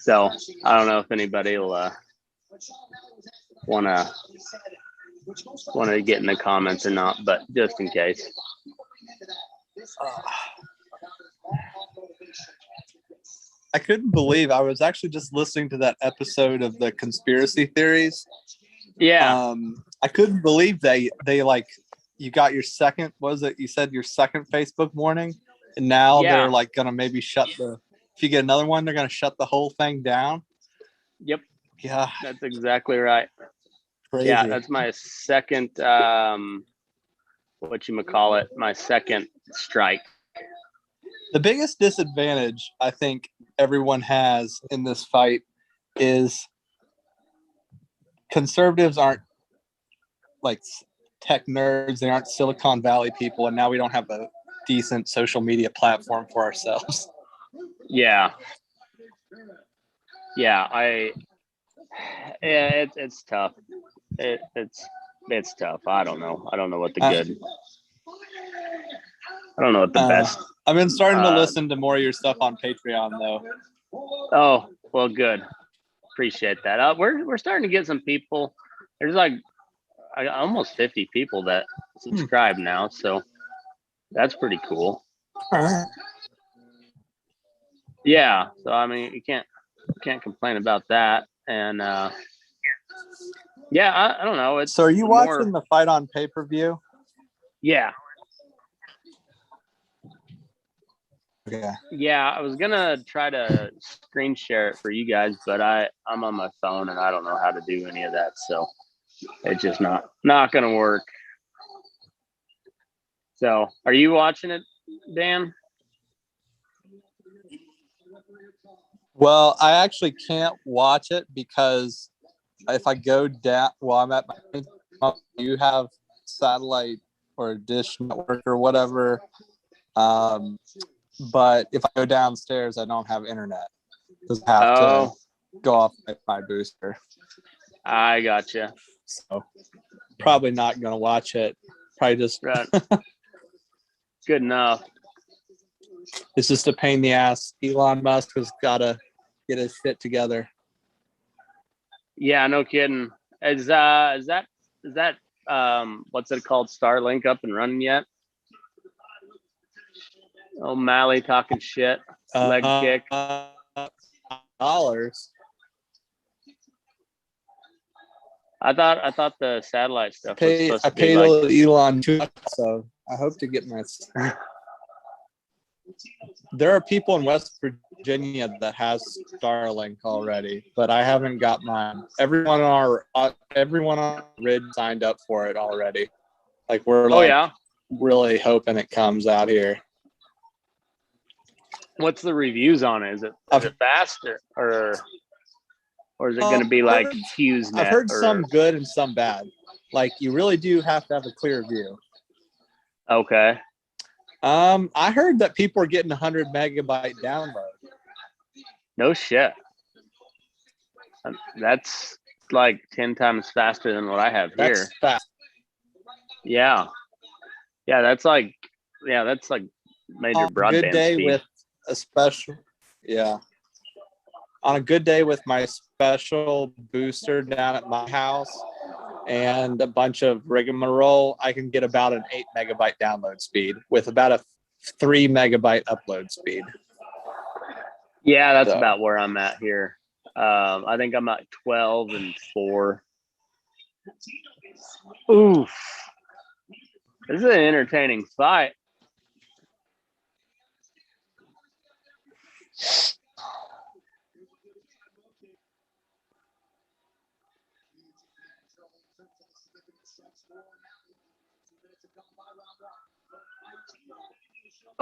So I don't know if anybody will wanna get in the comments or not, but just in case. I couldn't believe I was actually just listening to that episode of the conspiracy theories. Yeah. I couldn't believe they like you got your second, what was it? You said your second Facebook warning, and now they're like gonna maybe shut the. If you get another one, they're gonna shut the whole thing down. Yep. Yeah, that's exactly right. Crazy. Yeah, that's my second. Whatchamacallit, my second strike. The biggest disadvantage I think everyone has in this fight is conservatives aren't like tech nerds. They aren't Silicon Valley people. And now we don't have a decent social media platform for ourselves. Yeah. Yeah. It's tough. It's tough. I don't know. I don't know what the good. I don't know what the best. I've been starting to listen to more of your stuff on Patreon, though. Oh, well, good. Appreciate that. We're starting to get some people. There's like almost 50 people that subscribe now, so that's pretty cool. Yeah. So I mean, you can't complain about that. And yeah, I don't know. So are you watching the fight on pay-per-view? Yeah. Okay. Yeah, I was gonna try to screen share it for you guys, but I'm on my phone and I don't know how to do any of that, so it's just not gonna work. So, are you watching it, Dan? Well, I actually can't watch it because if I go down, well, I'm at my. You have satellite or dish network or whatever. But if I go downstairs, I don't have internet. Because I have to go off my booster. I gotcha. So probably not going to watch it. Probably just. Right. Good enough. It's just a pain in the ass. Elon Musk has got to get his shit together. Yeah, no kidding. Is that what's it called? Starlink up and running yet? O'Malley talking shit. Leg kick. Dollars. I thought the satellite stuff was supposed I to be paid like Elon $2, so I hope to get my. There are people in West Virginia that has Starlink already, but I haven't got mine. Everyone on our rig signed up for it already. Like we're really hoping it comes out here. What's the reviews on it? Is it faster or is it going to be like HughesNet? I've heard some good and some bad. Like you really do have to have a clear view. Okay. I heard that people are getting 100 megabyte download. No shit. That's like 10 times faster than what I have here. That's fast. Yeah. Yeah, that's like major broadband good day speed. With a special, yeah. On a good day with my special booster down at my house and a bunch of rigmarole, I can get about an 8 megabyte download speed with about a 3 megabyte upload speed. Yeah, that's about where I'm at here. I think I'm at 12 and 4. Oof. This is an entertaining fight.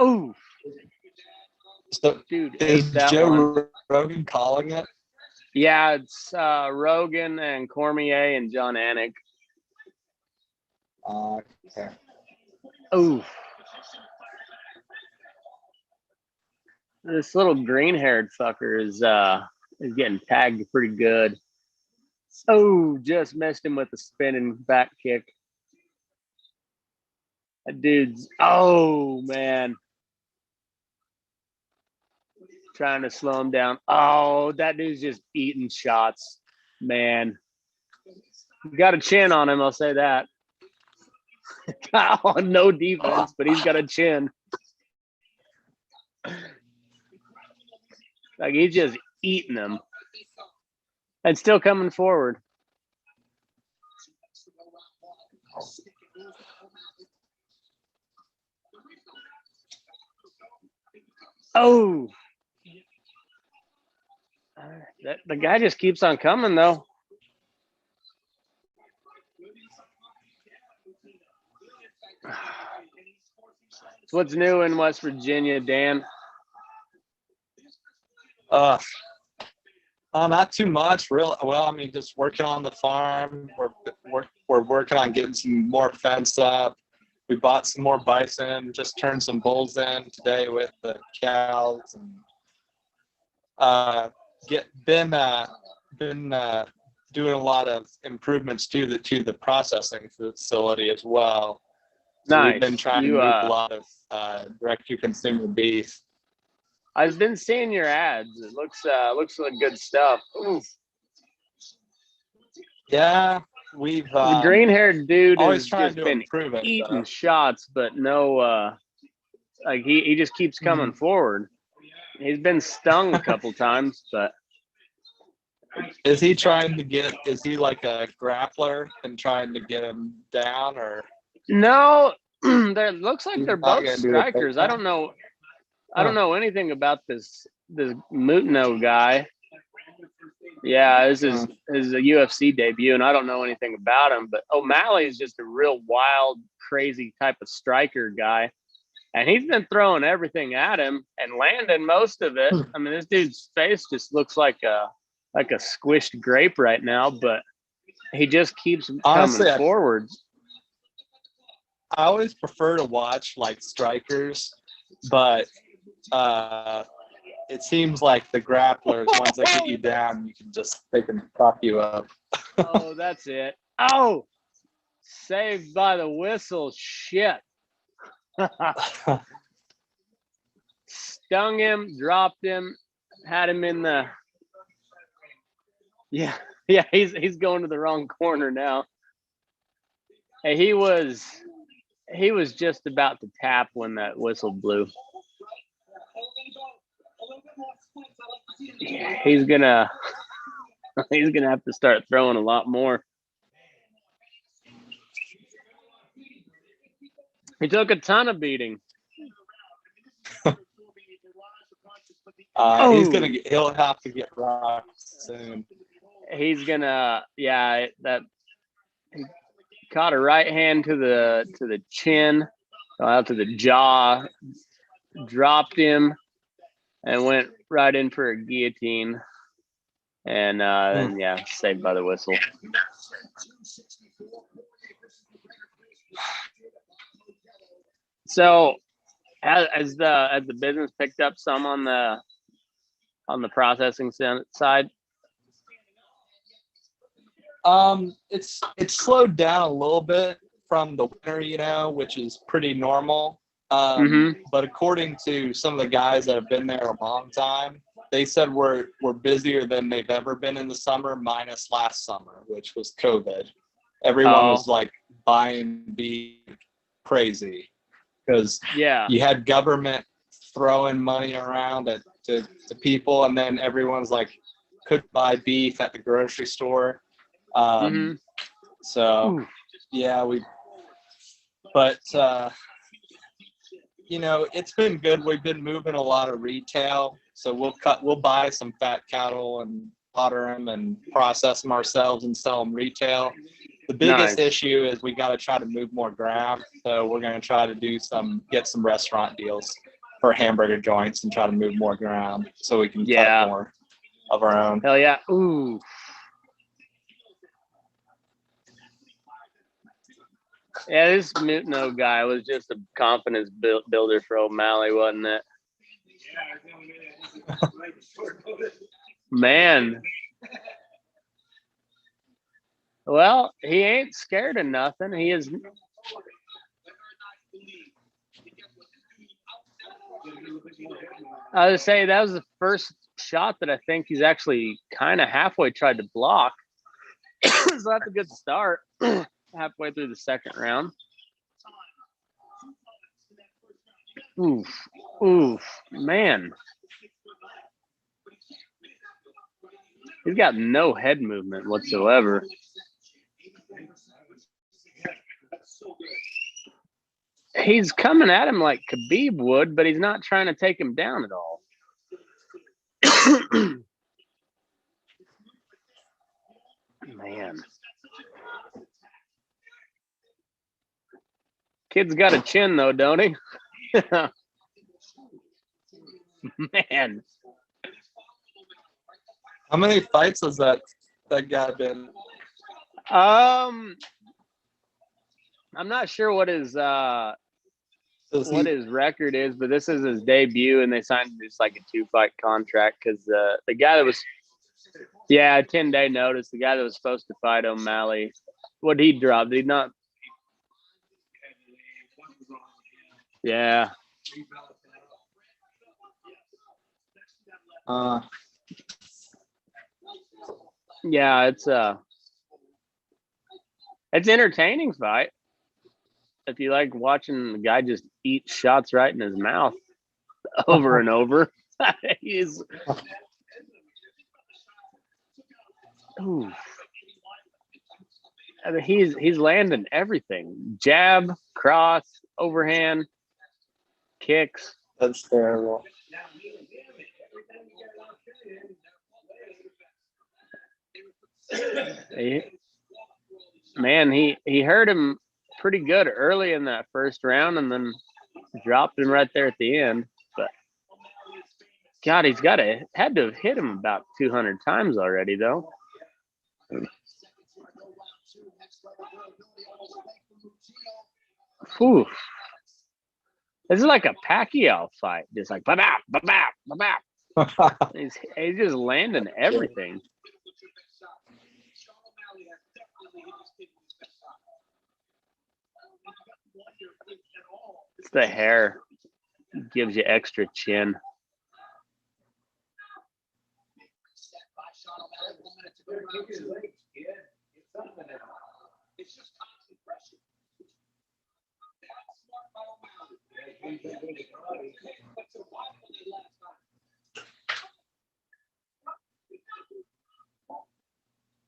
Oof. So, dude, is Joe Rogan calling it? Yeah, it's Rogan and Cormier and John Anik. Okay. Oof. This little green-haired fucker is getting tagged pretty good. Oh, just missed him with a spinning back kick. That dude's, oh man. trying to slow him down. Oh, that dude's just eating shots, man. You got a chin on him, I'll say that. No defense, but he's got a chin. Like he's just eating them and still coming forward. Oh, the guy just keeps on coming though. So what's new in West Virginia, Dan? Not too much, real. Well, I mean, just working on the farm. We're working on getting some more fence up. We bought some more bison. Just turned some bulls in today with the cows, and been doing a lot of improvements to the processing facility as well. So Nice. We've been trying to move a lot of direct to consumer beef. I've been seeing your ads. It looks like good stuff. Ooh. Yeah, we've the green-haired dude always has trying just to been improve it, eating shots, but no, like he just keeps coming forward. He's been stung a couple times, but is he trying to get? Is he like a grappler and trying to get him down, or no? There looks like He's not they're both gonna do a strikers. I don't know. I don't know anything about this Mutino guy. Yeah, this is a UFC debut, and I don't know anything about him. But O'Malley is just a real wild, crazy type of striker guy, and he's been throwing everything at him and landing most of it. I mean, this dude's face just looks like a squished grape right now, but he just keeps coming forward. I always prefer to watch like strikers, but it seems like the grapplers, once they get you down, they can prop you up. Oh, that's it. Oh, saved by the whistle. Shit. Stung him, dropped him, had him in the. Yeah, he's going to the wrong corner now. Hey, he was just about to tap when that whistle blew. He's gonna have to start throwing a lot more. He took a ton of beating. He'll have to get rocked soon. He's gonna, he caught a right hand to the chin, out to the jaw, dropped him, and went right in for a guillotine. And then saved by the whistle. So, has the business picked up some on the processing side? It's slowed down a little bit from the winter, which is pretty normal. But according to some of the guys that have been there a long time, they said we're busier than they've ever been in the summer, minus last summer, which was COVID. Everyone was like buying beef crazy because you had government throwing money around to people, and then everyone's like could buy beef at the grocery store. So it's been good. We've been moving a lot of retail, so we'll buy some fat cattle and slaughter them and process them ourselves and sell them retail. The biggest issue is we got to try to move more ground, so we're going to try to get some restaurant deals for hamburger joints and try to move more ground so we can cut more of our own. Hell yeah! Ooh. Yeah, this Mutino guy was just a confidence builder for O'Malley, wasn't it? Man. Well, he ain't scared of nothing. He is. I would say that was the first shot that I think he's actually kind of halfway tried to block. So that's a good start halfway through the second round. Oof, man. He's got no head movement whatsoever. He's coming at him like Khabib would, but he's not trying to take him down at all. Man. Kid's got a chin, though, don't he? Man. How many fights has that guy been? I'm not sure what his record is, but this is his debut, and they signed just like a 2-fight contract because the guy that was, 10-day notice. The guy that was supposed to fight O'Malley, what he dropped? Did he not? Yeah. Yeah, it's entertaining fight. If you like watching the guy just eat shots right in his mouth over and over, he's landing everything: jab, cross, overhand, kicks. That's terrible. He hurt him pretty good early in that first round, and then dropped him right there at the end. But God, had to have hit him about 200 times already, though. Whew. This is like a Pacquiao fight, just like ba-bap, ba-bap, ba-bap. He's just landing everything. It's the hair. Gives you extra chin.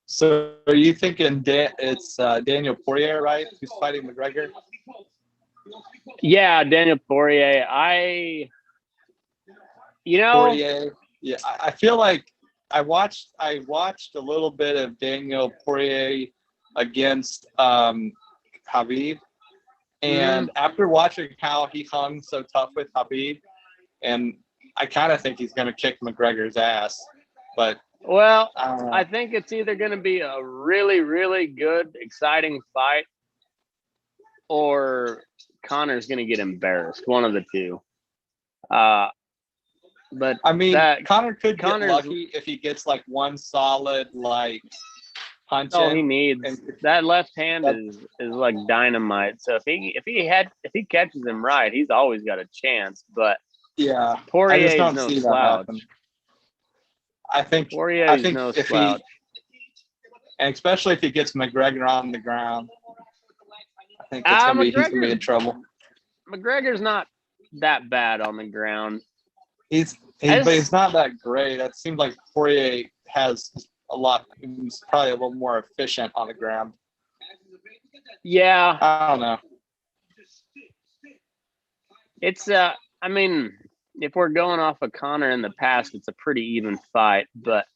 So are you thinking it's Daniel Poirier, right? Who's fighting McGregor? Yeah, Daniel Poirier. Poirier. Yeah, I feel like I watched a little bit of Daniel Poirier against Khabib, and after watching how he hung so tough with Khabib, and I kind of think he's going to kick McGregor's ass. But I think it's either going to be a really, really good, exciting fight, or Conor's going to get embarrassed. One of the two. But I mean, Conor could get lucky if he gets like one solid punch. Oh, he needs that left hand is like dynamite. So if he catches him right, he's always got a chance. But yeah, Poirier is no slouch. I think no slouch. And especially if he gets McGregor on the ground, I think he's gonna be in trouble. McGregor's not that bad on the ground. But he's not that great. It seems like Poirier has he's probably a little more efficient on the ground. Yeah. I don't know. It's I mean, if we're going off of Conor in the past, it's a pretty even fight, but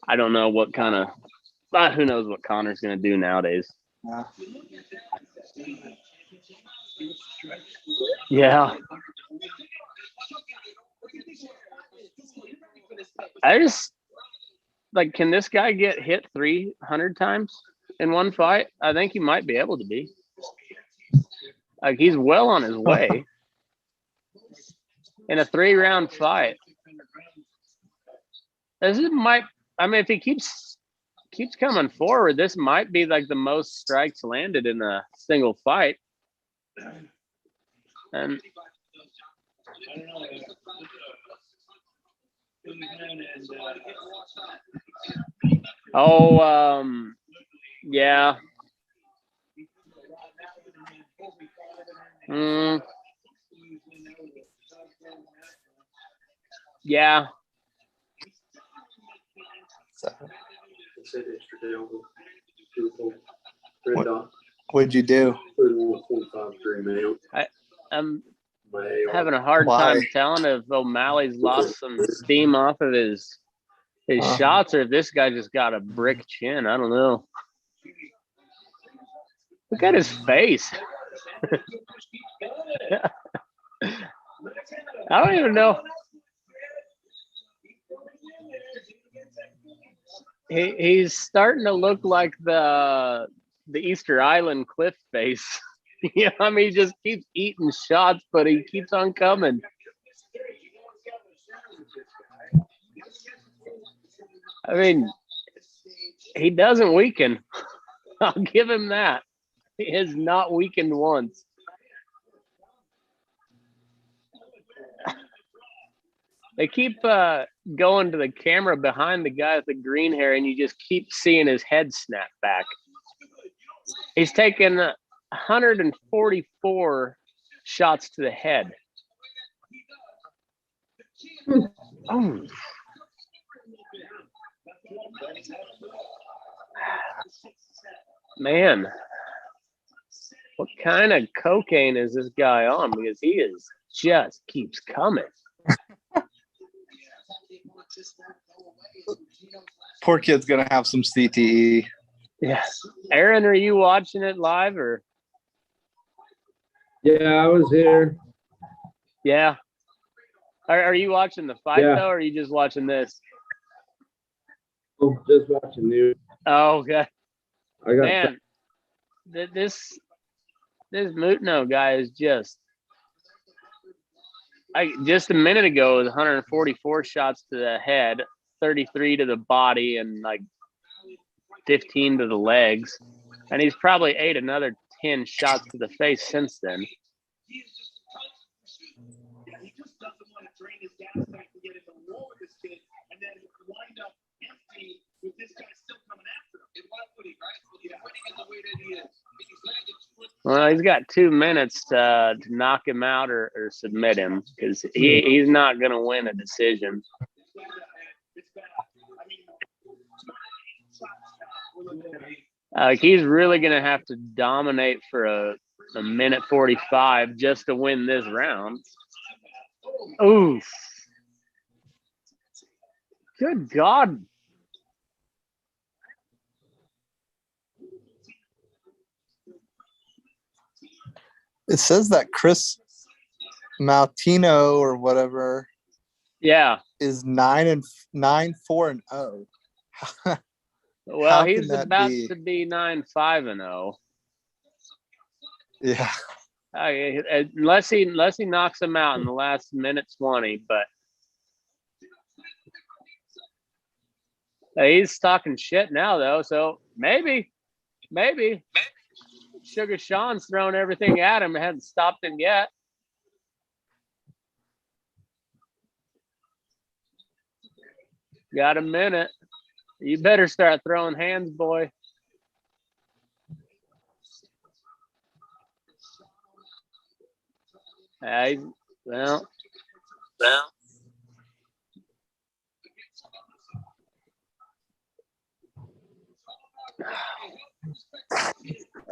I don't know who knows what Conor's going to do nowadays. Yeah. I just can this guy get hit 300 times in one fight? I think he might be able to be. He's well on his way in a 3-round fight. If he keeps coming forward, this might be like the most strikes landed in a single fight. And Oh, yeah. Yeah. What'd you do? I'm having a hard time telling if O'Malley's lost some steam off of his shots or if this guy just got a brick chin. I don't know. Look at his face. I don't even know. He's starting to look like the Easter Island cliff face. Yeah, I mean, he just keeps eating shots, but he keeps on coming. I mean, he doesn't weaken. I'll give him that. He has not weakened once. They keep going to the camera behind the guy with the green hair, and you just keep seeing his head snap back. He's taken 144 shots to the head. Oh. Man, what kind of cocaine is this guy on? Because he just keeps coming. Poor kid's gonna have some CTE. Yes. Aaron, are you watching it live or? Yeah, I was here. Yeah. Are you watching the fight though, or are you just watching this? I'm just watching you. Oh, okay. I got Man, this Mutno guy is just a minute ago it was 144 shots to the head, 33 to the body, and like 15 to the legs. And he's probably ate another 10 shots to the face since then. Well, he's got 2 minutes to knock him out or submit him because he's not going to win a decision. He's really going to have to dominate for a minute 45 just to win this round. Oof. Good God. It says that Chris Maltino or whatever, is 9-4-0. Well, he's about to be 9-5-0. Yeah. Unless he knocks him out in the last minute 20, but he's talking shit now though, so maybe Sugar Sean's thrown everything at him and hasn't stopped him yet. Got a minute. You better start throwing hands, boy. Well.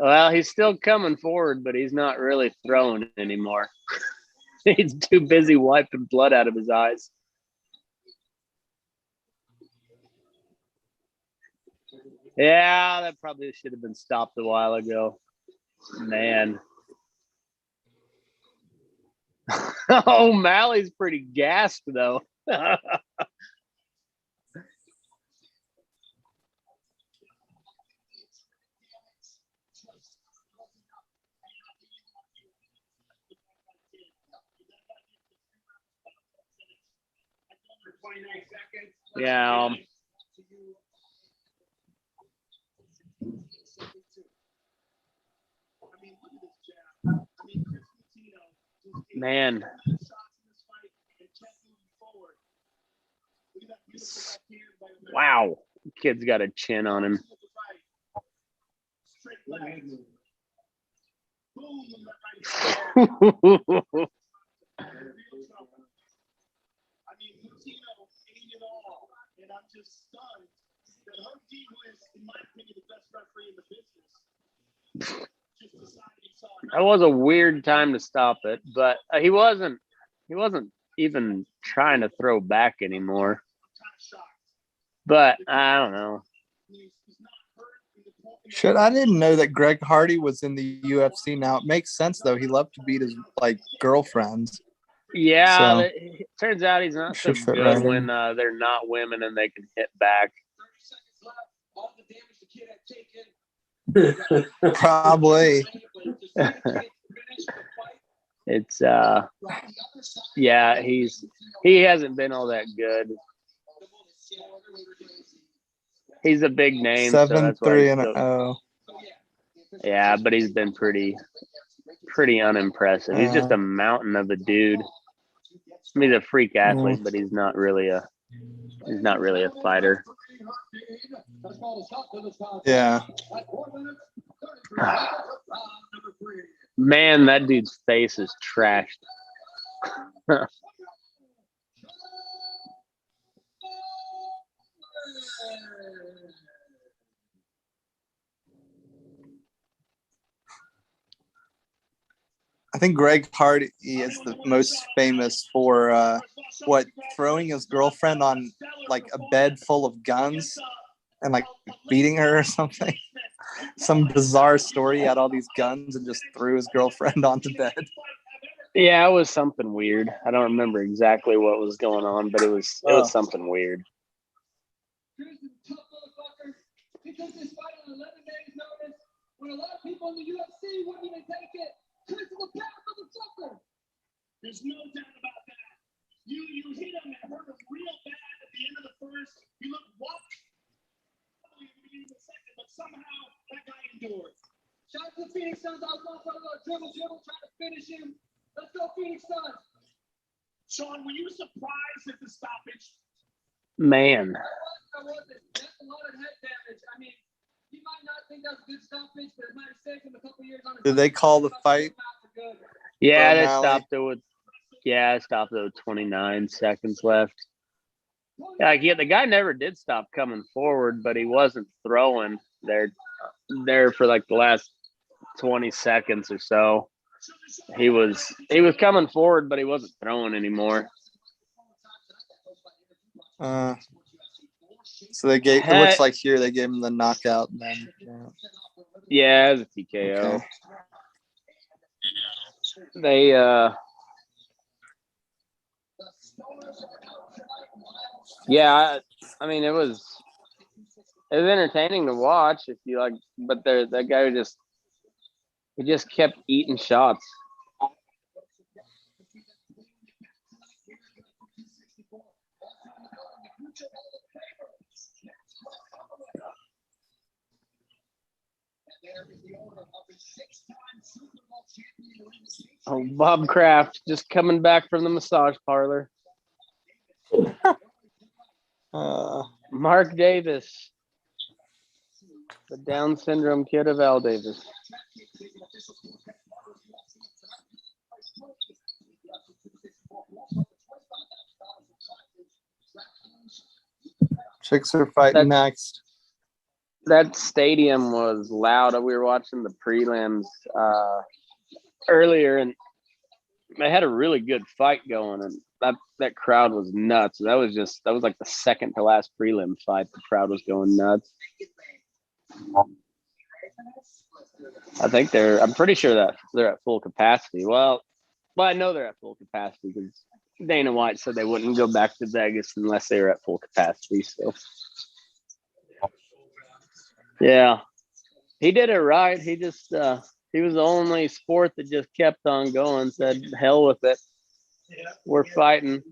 Well, he's still coming forward, but he's not really throwing anymore. He's too busy wiping blood out of his eyes. Yeah, that probably should have been stopped a while ago. Man. O'Malley's pretty gassed, though. Yeah. Man. Wow. Kid's got a chin on him. That was a weird time to stop it, but he wasn't even trying to throw back anymore. But I don't know. Shit, I didn't know that Greg Hardy was in the UFC now. It makes sense though. He loved to beat his girlfriends. Yeah, So, it turns out he's not so good right when they're not women and they can hit back. Probably. It's yeah, he hasn't been all that good. He's a big name, 7-3-0. Yeah, but he's been pretty unimpressive. He's just a mountain of a dude. I mean, he's a freak athlete, but he's not really a fighter. Yeah. Man, that dude's face is trashed. I think Greg Hardy is the most famous for throwing his girlfriend on like a bed full of guns and like beating her or something. Some bizarre story. He had all these guns and just threw his girlfriend onto bed. Yeah, it was something weird. I don't remember exactly what was going on, but it was something weird. When a lot of people in the UFC wouldn't even take it. There's no doubt about that. You hit him and hurt him real bad at the end of the first. You look whopped in the beginning of the second, but somehow that guy endured. Shout out to the Phoenix Suns. I was going to dribble, trying to finish him. Let's go, Phoenix Suns. Sean, were you surprised at the stoppage? Man. That's a lot of head damage. I mean, you might not think that's good stoppage, but it might have saved him a couple years on his. Did they call the fight? Yeah, they stopped it with 29 seconds left. Yeah, the guy never did stop coming forward, but he wasn't throwing there for like the last 20 seconds or so. He was coming forward, but he wasn't throwing anymore. So they gave. It looks like here they gave him the knockout. And then, yeah, it was a TKO. Okay. They yeah, I mean it was entertaining to watch if you like, but that guy just kept eating shots. Oh, Bob Kraft just coming back from the massage parlor. Mark Davis, the Down syndrome kid of Al Davis. Chicks are fighting next. That stadium was loud. We were watching the prelims earlier, and they had a really good fight going, and that crowd was nuts. That was like the second to last prelim fight. The crowd was going nuts. I'm pretty sure that they're at full capacity. Well, I know they're at full capacity because Dana White said they wouldn't go back to Vegas unless they were at full capacity. So, yeah, he did it right. He just he was the only sport that just kept on going. Said, "Hell with it. We're fighting.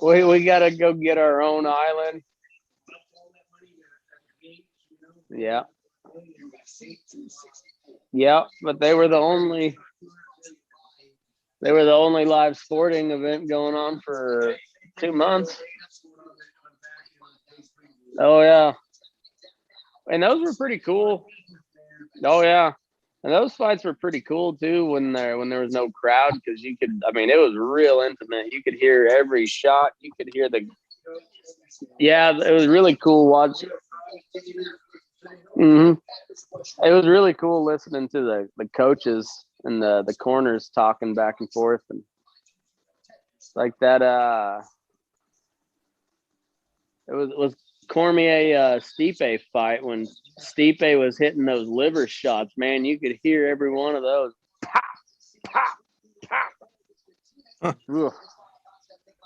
We got to go get our own island." Yeah. Yeah, but they were the only live sporting event going on for 2 months. Oh yeah, and those were pretty cool. Oh yeah, and those fights were pretty cool too when there was no crowd, because you could. I mean, it was real intimate. You could hear every shot. You could hear the. Yeah, it was really cool watching. It was really cool listening to the coaches and the corners talking back and forth, and like that. It was Cormier Stipe fight when Stipe was hitting those liver shots. Man, you could hear every one of those. Pop, pop,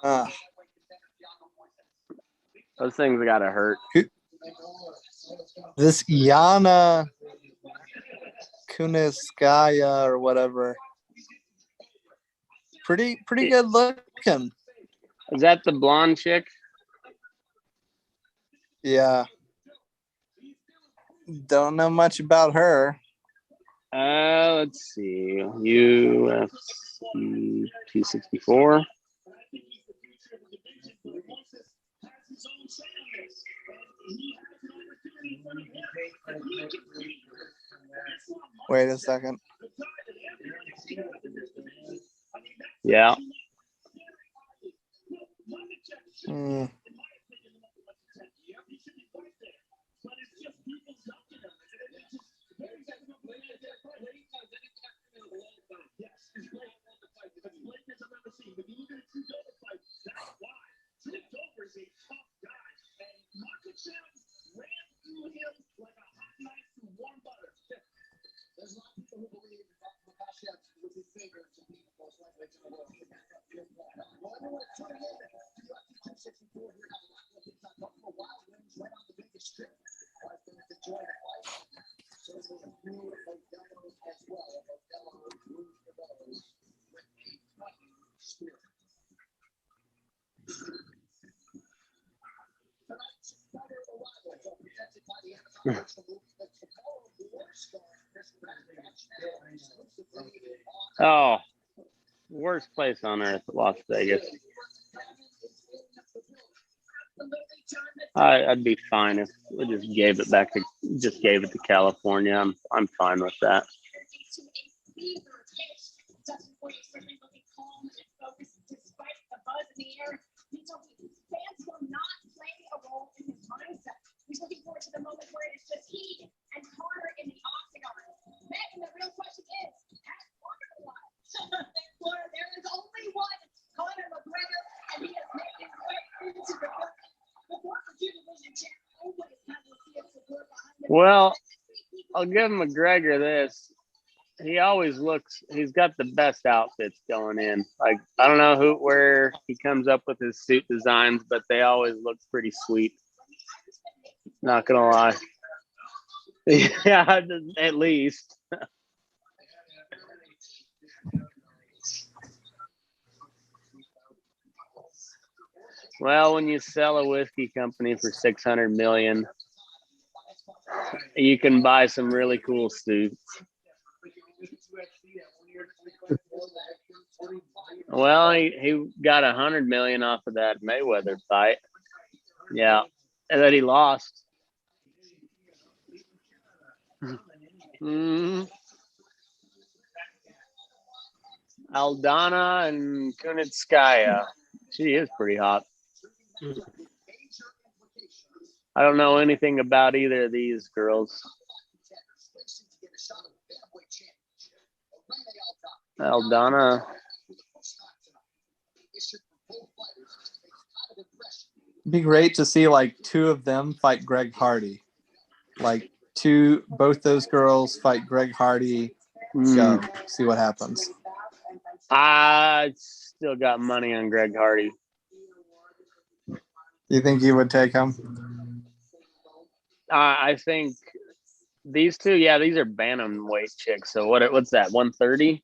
pop. Those things gotta hurt. This Yana Kuniskaya or whatever, pretty good looking. Is that the blonde chick? Yeah. Don't know much about her. Let's see. UFC 264. Wait a second. Yeah. Oh, worst place on earth, Las Vegas. I'd be fine if we just gave it to California. I'm fine with that. He's looking forward to the moment where it's just he and Connor in the octagon. And the real question is, has Connor alive? There is only one Conor McGregor, and he has made his way into the former division champ. Always has the support behind him. Well, I'll give McGregor this. He always he's got the best outfits going in. Like, I don't know where he comes up with his suit designs, but they always look pretty sweet. Not gonna lie. Yeah, at least. Well, when you sell a whiskey company for $600 million, you can buy some really cool suits. Well, he got $100 million off of that Mayweather fight. Yeah, and then he lost. Aldana and Kunitskaya. She is pretty hot. I don't know anything about either of these girls. Aldana. It'd be great to see like two of them fight Greg Hardy. Like both those girls fight Greg Hardy. Go see what happens. I still got money on Greg Hardy. You think you would take him? I think these two, these are bantamweight chicks. So what's that? 130?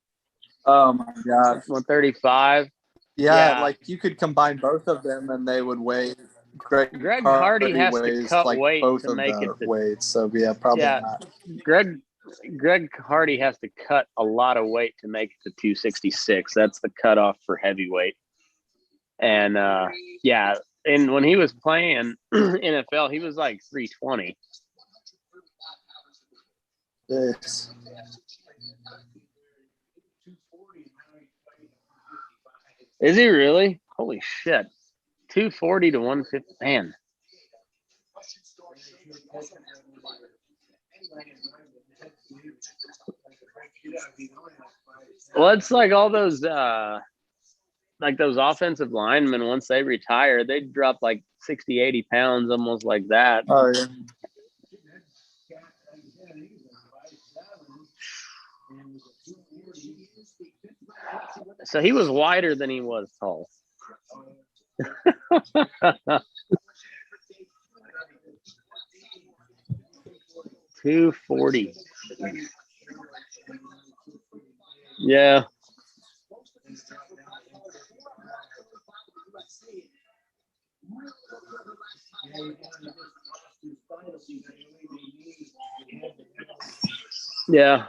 Oh my god. 135? Yeah, like you could combine both of them and they would weigh. Greg Hardy has to cut like weight both to make it weights. So yeah, probably not. Greg Hardy has to cut a lot of weight to make it to 266. That's the cutoff for heavyweight. And And when he was playing NFL, he was like 320. Yes. Is he really? Holy shit. 240 to 150. Man. Well, it's like all those like those offensive linemen, once they retire, they drop like 60, 80 pounds, almost like that. Oh, yeah. So he was wider than he was tall. 240. Yeah. Yeah.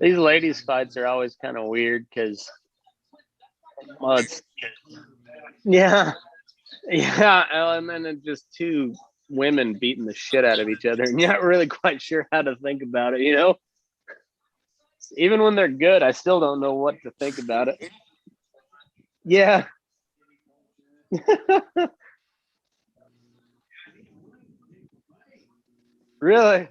These ladies' fights are always kind of weird because, well, it's yeah, and then it's just two women beating the shit out of each other, and you're not really quite sure how to think about it. You know, even when they're good, I still don't know what to think about it. Yeah. Really?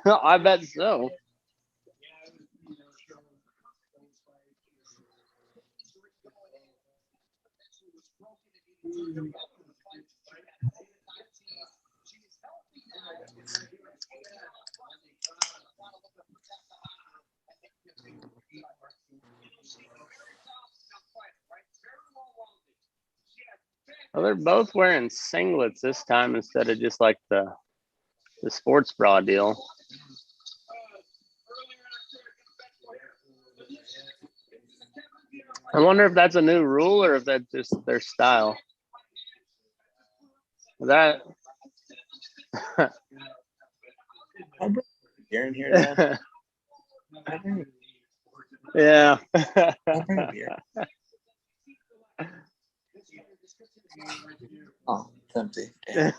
I bet so. Well, they're both wearing singlets this time instead of just like the sports bra deal. I wonder if that's a new rule or if that's just their style. That Beer in here, Dad? yeah. I'll bring a beer. Oh, it's empty. Damn.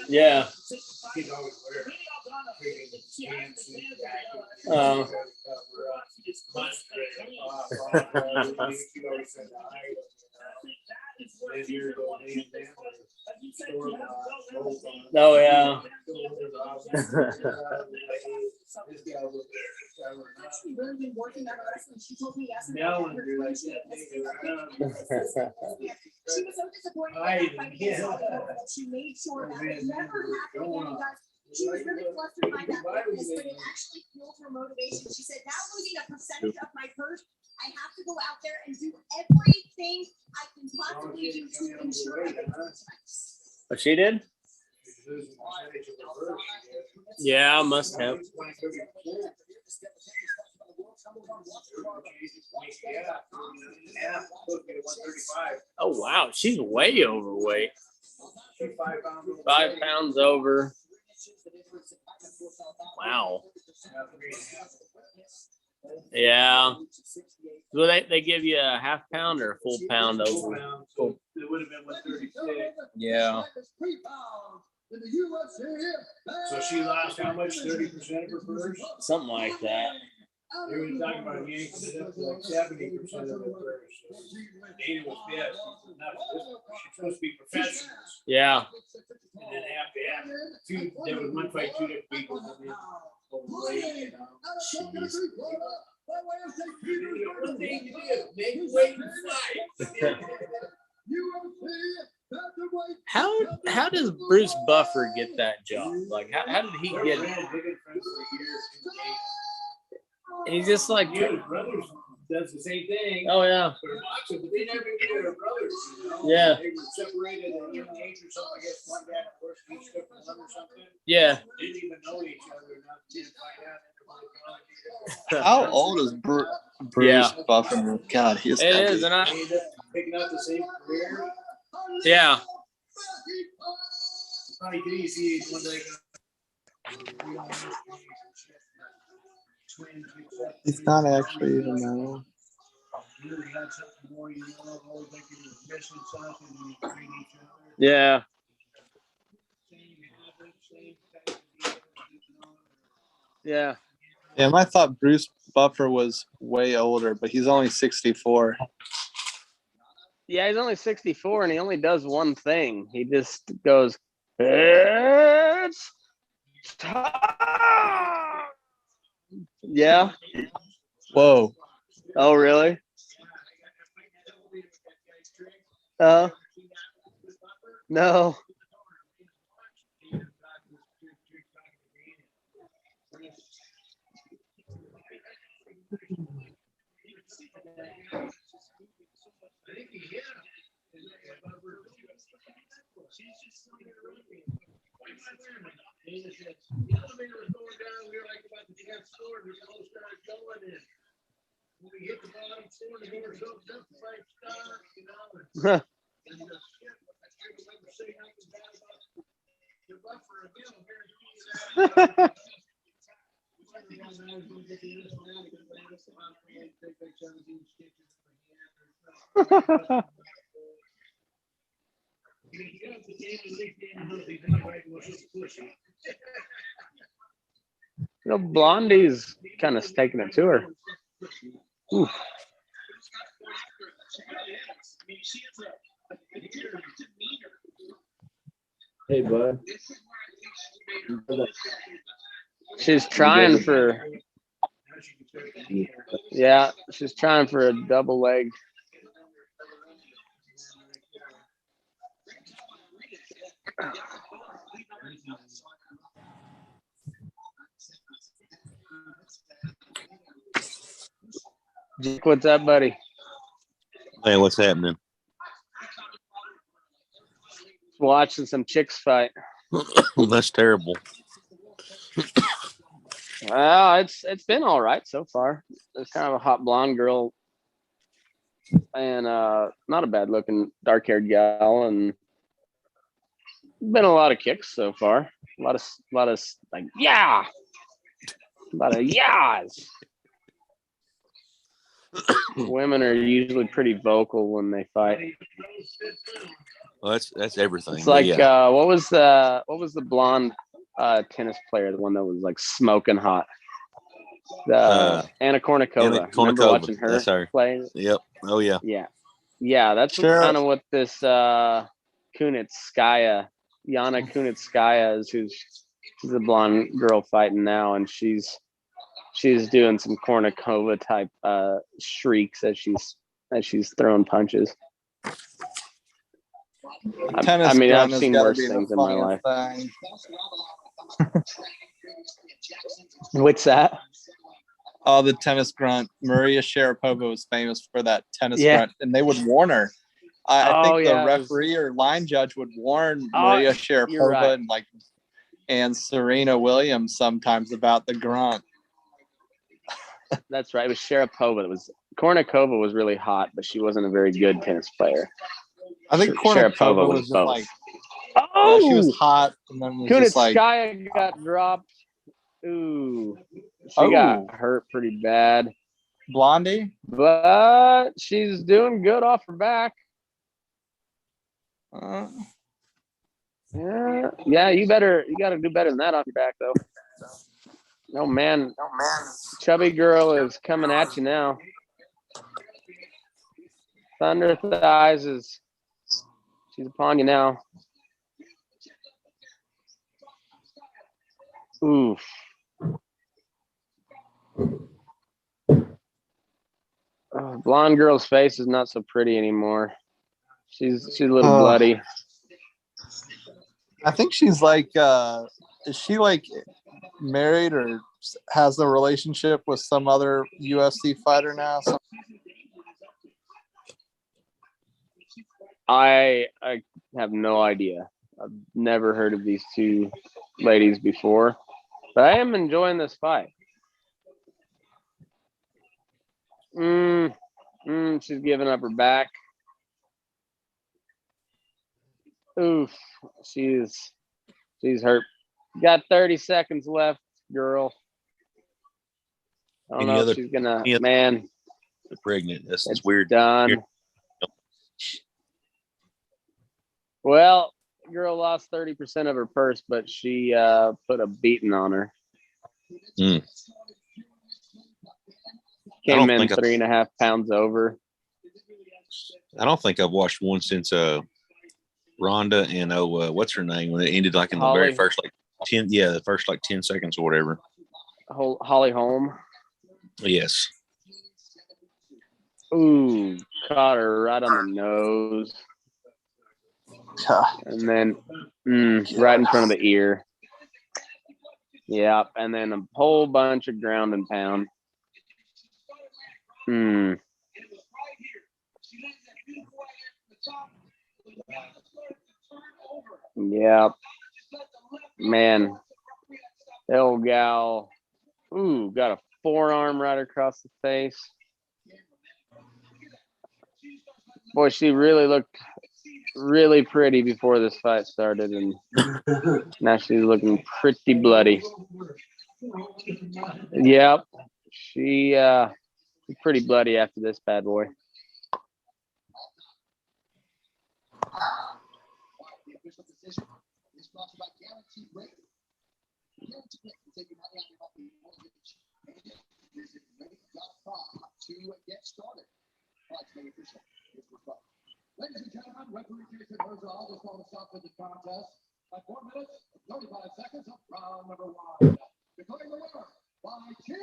Yeah. Oh. Oh yeah. She was so disappointed. She made sure that it never happened again, guys. She was really flustered by that focus, but it actually fueled her motivation. She said, now losing a percentage of my purse, I have to go out there and do everything I can possibly do to ensure I get first place. But she did? Yeah, I must have. Oh, wow. She's way overweight. 5 pounds over. Wow. Yeah. So they give you a half pound or a full pound over? So it would have been 136. Yeah. So she lost how much? 30% of her purse? Something like that. They were talking about yanking it up to like 70% of her purse. So Dana was pissed. She's supposed to be professionals. Yeah. And then there was one fight, 2 different people. One thing to do, make weight and fight. How does Bruce Buffer get that job? Like how did he get it? He's just like His brothers does the same thing. Oh yeah. But they never knew their brothers. You know? Yeah. They were separated at a young age or something. I guess one dad, of course, each different one or something. Yeah. Didn't even know each other. Not to find out. How old is Bruce Buffer? God, he's It is, and They ended up picking up the same career. yeah. It's funny, you see one day. He's not actually even know. Yeah. Yeah. Yeah, I thought Bruce Buffer was way older, but he's only 64. Yeah, he's only 64 and he only does one thing. He just goes, it's time. Yeah. Whoa. Oh, really? No. Blondie's kind of taking it to her. Ooh. Hey, bud. She's trying for. Yeah, she's trying for a double leg. Jake, what's up, buddy? Hey, what's happening? Watching some chicks fight. That's terrible. Well, it's been all right so far. There's kind of a hot blonde girl and not a bad looking dark haired gal, and been a lot of kicks so far. A lot of like yeah, a lot of yeahs. Women are usually pretty vocal when they fight. Well, that's everything. It's like yeah. what was the blonde tennis player, the one that was like smoking hot? Anna Kournikova. Remember watching her play? Yep. Oh yeah. Yeah. That's kind of what this Kunitskaya, Yana Kunitskaya is, who's a blonde girl fighting now, and she's doing some Kournikova type shrieks as she's throwing punches. I mean, I've seen worse things in my life. What's that? Oh, the tennis grunt. Maria Sharapova was famous for that tennis Yeah. grunt, and they would warn her. I think the yeah, referee or line judge would warn Oh, Maria you're Sharapova right. and Serena Williams sometimes about the grunt. That's right. It was Sharapova. Kornikova was really hot, but she wasn't a very good tennis player. I think Kornikova was just both. like, oh, yeah, she was hot, and then was just like, Kunitskaya got dropped. Ooh, she got hurt pretty bad. Blondie, but she's doing good off her back. Yeah, you got to do better than that off your back, though. No man, chubby girl is coming at you now. Thunder Thighs she's upon you now. Oof. Blonde girl's face is not so pretty anymore. She's a little bloody. I think she's like, is she like married or has a relationship with some other UFC fighter now? I have no idea. I've never heard of these two ladies before, but I am enjoying this fight. She's giving up her back. Oof, she's hurt. Got 30 seconds left, girl. I don't know if she's gonna. Man, pregnant. That's weird. Done. Well, girl lost 30% of her purse, but she put a beating on her. Came in 3.5 pounds over. I don't think I've watched one since Rhonda and what's her name, when it ended like in the very first the first 10 seconds or whatever. Holly Holm. Yes. Ooh, caught her right on the nose. And then right in front of the ear. Yep, and then a whole bunch of ground and pound. Yep. Man, the old gal, got a forearm right across the face. Boy, she really looked really pretty before this fight started, and now she's looking pretty bloody. Yep, she's pretty bloody after this bad boy. Ladies and gentlemen, referee Jason Herzog is going to stop with the contest at 4 minutes and 35 seconds of round number 1. Declaring the winner by TKO.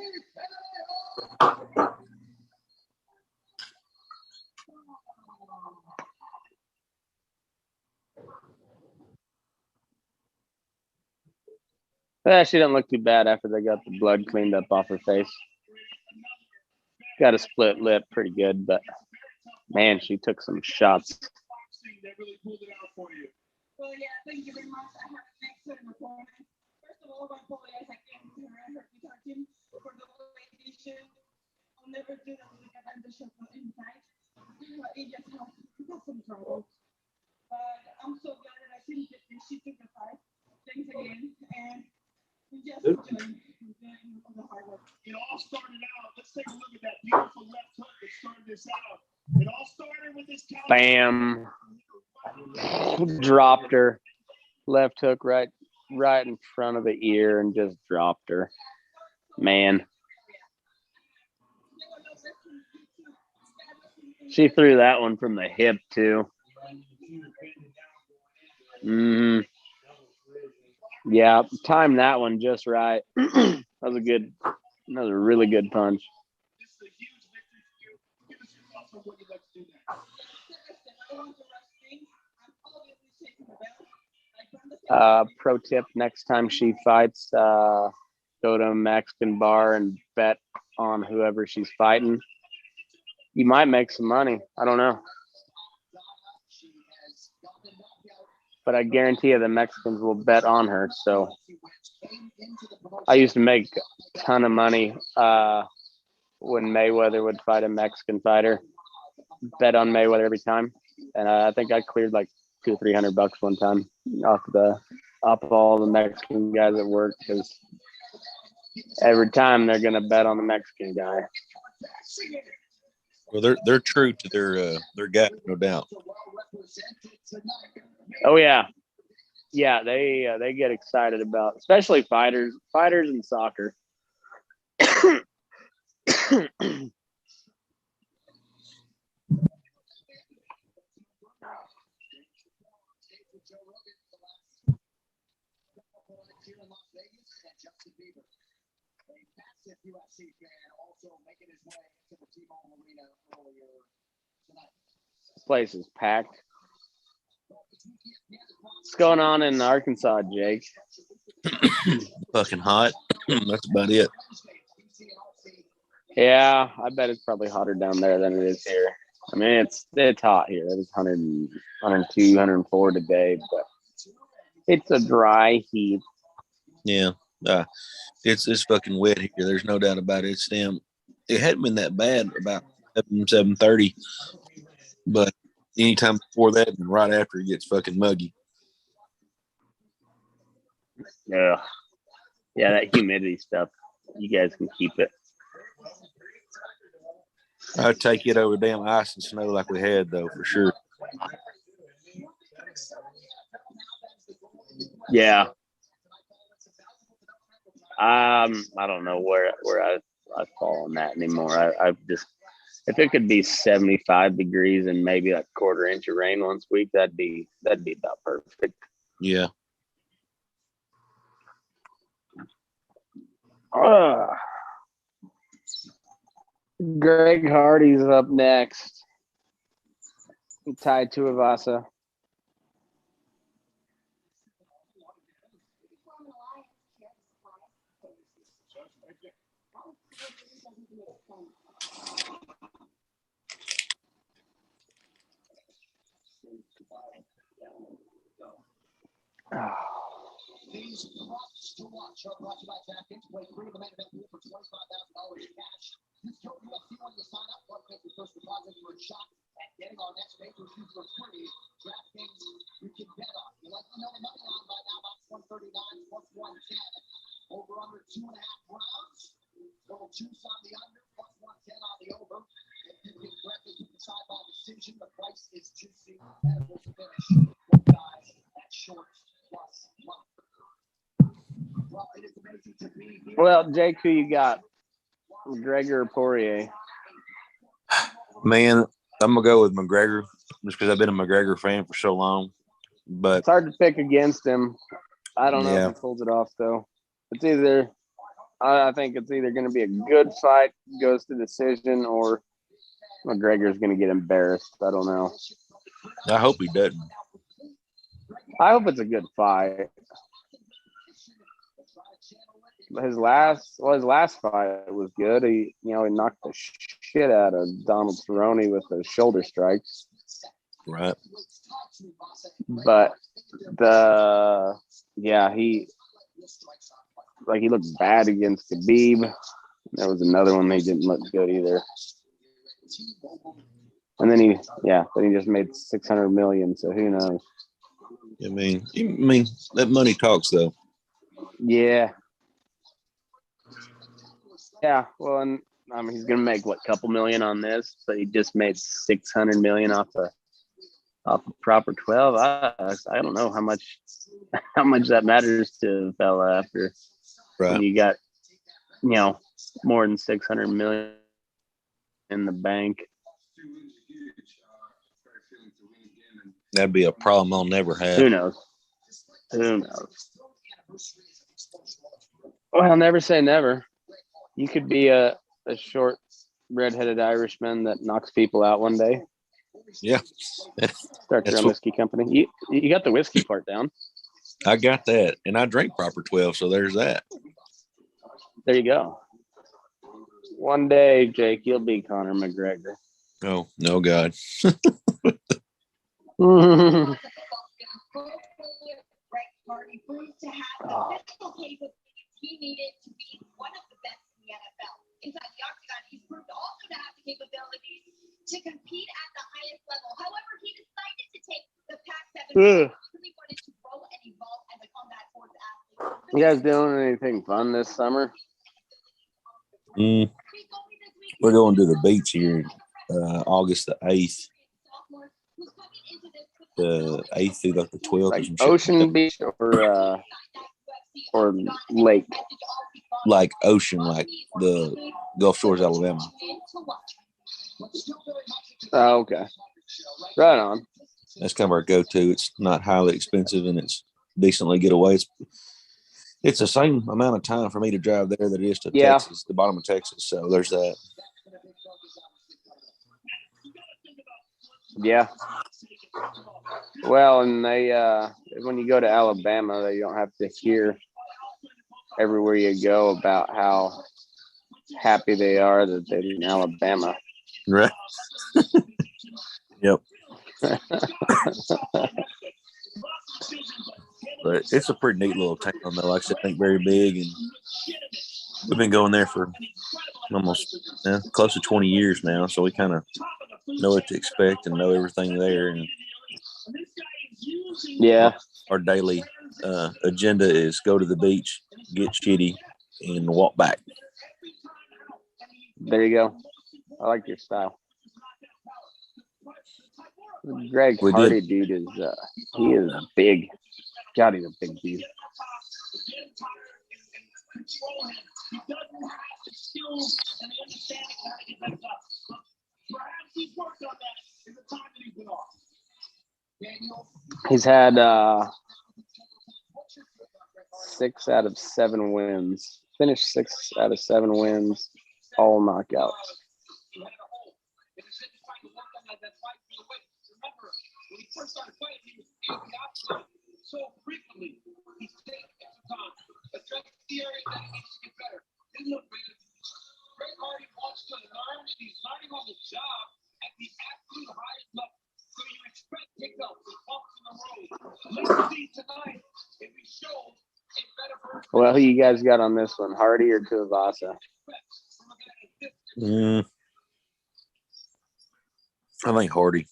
She didn't look too bad after they got the blood cleaned up off her face. Got a split lip pretty good, but man, she took some shots. Well, yeah, thank you very much. I have an excellent opponent. First of all, I apologize again to her. I heard me talking for the whole edition. I'll never do that with a band show inside. It just has some trouble. But I'm so glad that I think that she took the fight. Thanks again. And we just enjoying the hard work. It all started out. Let's take a look at that beautiful left hook that started this out. It all started with this counter. Bam. Dropped her. Left hook right in front of the ear and just dropped her. Man. She threw that one from the hip too. Yeah, timed that one just right. That was a really good punch. This is a huge victory for you. Give us your thoughts on what you'd like to do next. I don't want to rush things. I'm obviously shaking the bell. I found the Pro tip: next time she fights, go to a Mexican bar and bet on whoever she's fighting. You might make some money. I don't know. But I guarantee you the Mexicans will bet on her. So I used to make a ton of money when Mayweather would fight a Mexican fighter. Bet on Mayweather every time. And I think I cleared like $200 or $300 one time off of all the Mexican guys at work, because every time they're gonna bet on the Mexican guy. Well, they're true to their guy, no doubt. Oh yeah, they get excited about, especially fighters in soccer. This place is packed. What's going on in Arkansas, Jake? Fucking hot. That's about it. Yeah, I bet it's probably hotter down there than it is here. I mean, it's hot here. It was 100, 102, 104 today, but it's a dry heat. Yeah. It's fucking wet here. There's no doubt about it. It hadn't been that bad about 7:30, but anytime before that and right after, it gets fucking muggy. Yeah, that humidity stuff, you guys can keep it. I'd take it over damn ice and snow like we had, though, for sure. Yeah. I don't know where I fall on that anymore. I just, if it could be 75 degrees and maybe like a quarter inch of rain once a week, that'd be about perfect. Yeah. Greg Hardy's up next. Tied to Avasa. These props to watch are brought to you by DraftKings. Play free to the main event pool for $25,000 cash. Use code UFC when you sign up. Plus, make your first deposit for a shot at getting our next pay-per-view for free. DraftKings, you can bet on. You like to know the money line by now? Box 139 plus 110. Over under 2.5 rounds. Total juice on the under plus 110 on the over. If you get correctly, you decide by decision. The price is juicy. Medical finish. Both guys at short plus 1. Well, Jake, who you got? McGregor or Poirier? Man, I'm gonna go with McGregor just because I've been a McGregor fan for so long. But it's hard to pick against him. I don't know if he pulls it off, though. It's either, I think it's either going to be a good fight, goes to decision, or McGregor's going to get embarrassed. I don't know. I hope he doesn't. I hope it's a good fight. His last fight was good. He knocked the shit out of Donald Cerrone with the shoulder strikes. Right. But he looked bad against Khabib. There was another one he didn't look good either. And then he just made $600 million. So who knows? I mean that money talks, though. Yeah. Yeah, well, and I mean, he's gonna make what, couple million on this, but he just made $600 million off a proper 12. I don't know how much that matters to a fella after when you got more than $600 million in the bank. That'd be a problem I'll never have. Who knows? Well, never say never. You could be a short, redheaded Irishman that knocks people out one day. Yeah. Start your own whiskey company. You got the whiskey part down. I got that, and I drink proper 12, so there's that. There you go. One day, Jake, you'll be Conor McGregor. Oh, no, God. Oh. He needed to be one of the best in the NFL. Inside the octagon, he's proved also to have the capabilities to compete at the highest level. However, he decided to take the Pac-7 because he wanted to grow and evolve as a combat sports athlete. You guys doing anything fun this summer? We're going to the beach here August the 8th. The 8th through like the 12th. Like ocean beach or lake? Like ocean, like the Gulf Shores, Alabama. Oh, okay. Right on. That's kind of our go-to. It's not highly expensive, and it's decently get away. It's the same amount of time for me to drive there that it is to Texas, the bottom of Texas. So there's that. Yeah. Well, and they when you go to Alabama, they don't have to hear everywhere you go about how happy they are that they're in Alabama. Right. Yep. But it's a pretty neat little town, though. Like I said, I think very big, and we've been going there for almost close to 20 years now, so we kind of know what to expect and know everything there. And yeah, our daily agenda is go to the beach, get shitty, and walk back. There you go. I like your style. Greg Hardy, dude, he is big. God, he's a big dude. He's had 6 out of 7 wins. Finished 6 out of 7 wins, all knockouts. Well, who you guys got on this one, Hardy or Tuivasa? I think Hardy.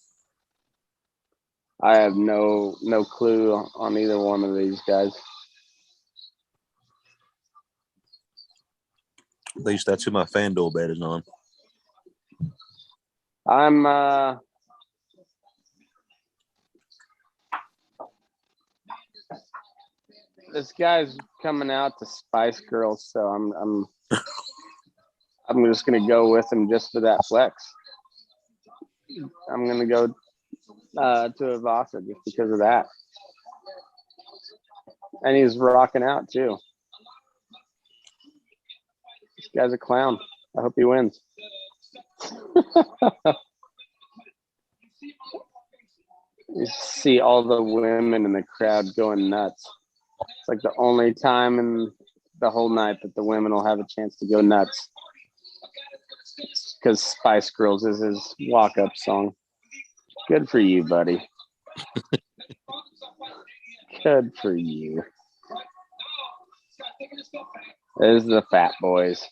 I have no clue on either one of these guys. At least that's who my FanDuel bet is on. I'm this guy's coming out to Spice Girls, so I'm just gonna go with him just for that flex. I'm gonna go to Avasa just because of that, and he's rocking out too. This guy's a clown. I hope he wins. You see all the women in the crowd going nuts. It's like the only time in the whole night that the women will have a chance to go nuts. Because Spice Girls is his walk-up song. Good for you, buddy. Good for you. There's the fat boys.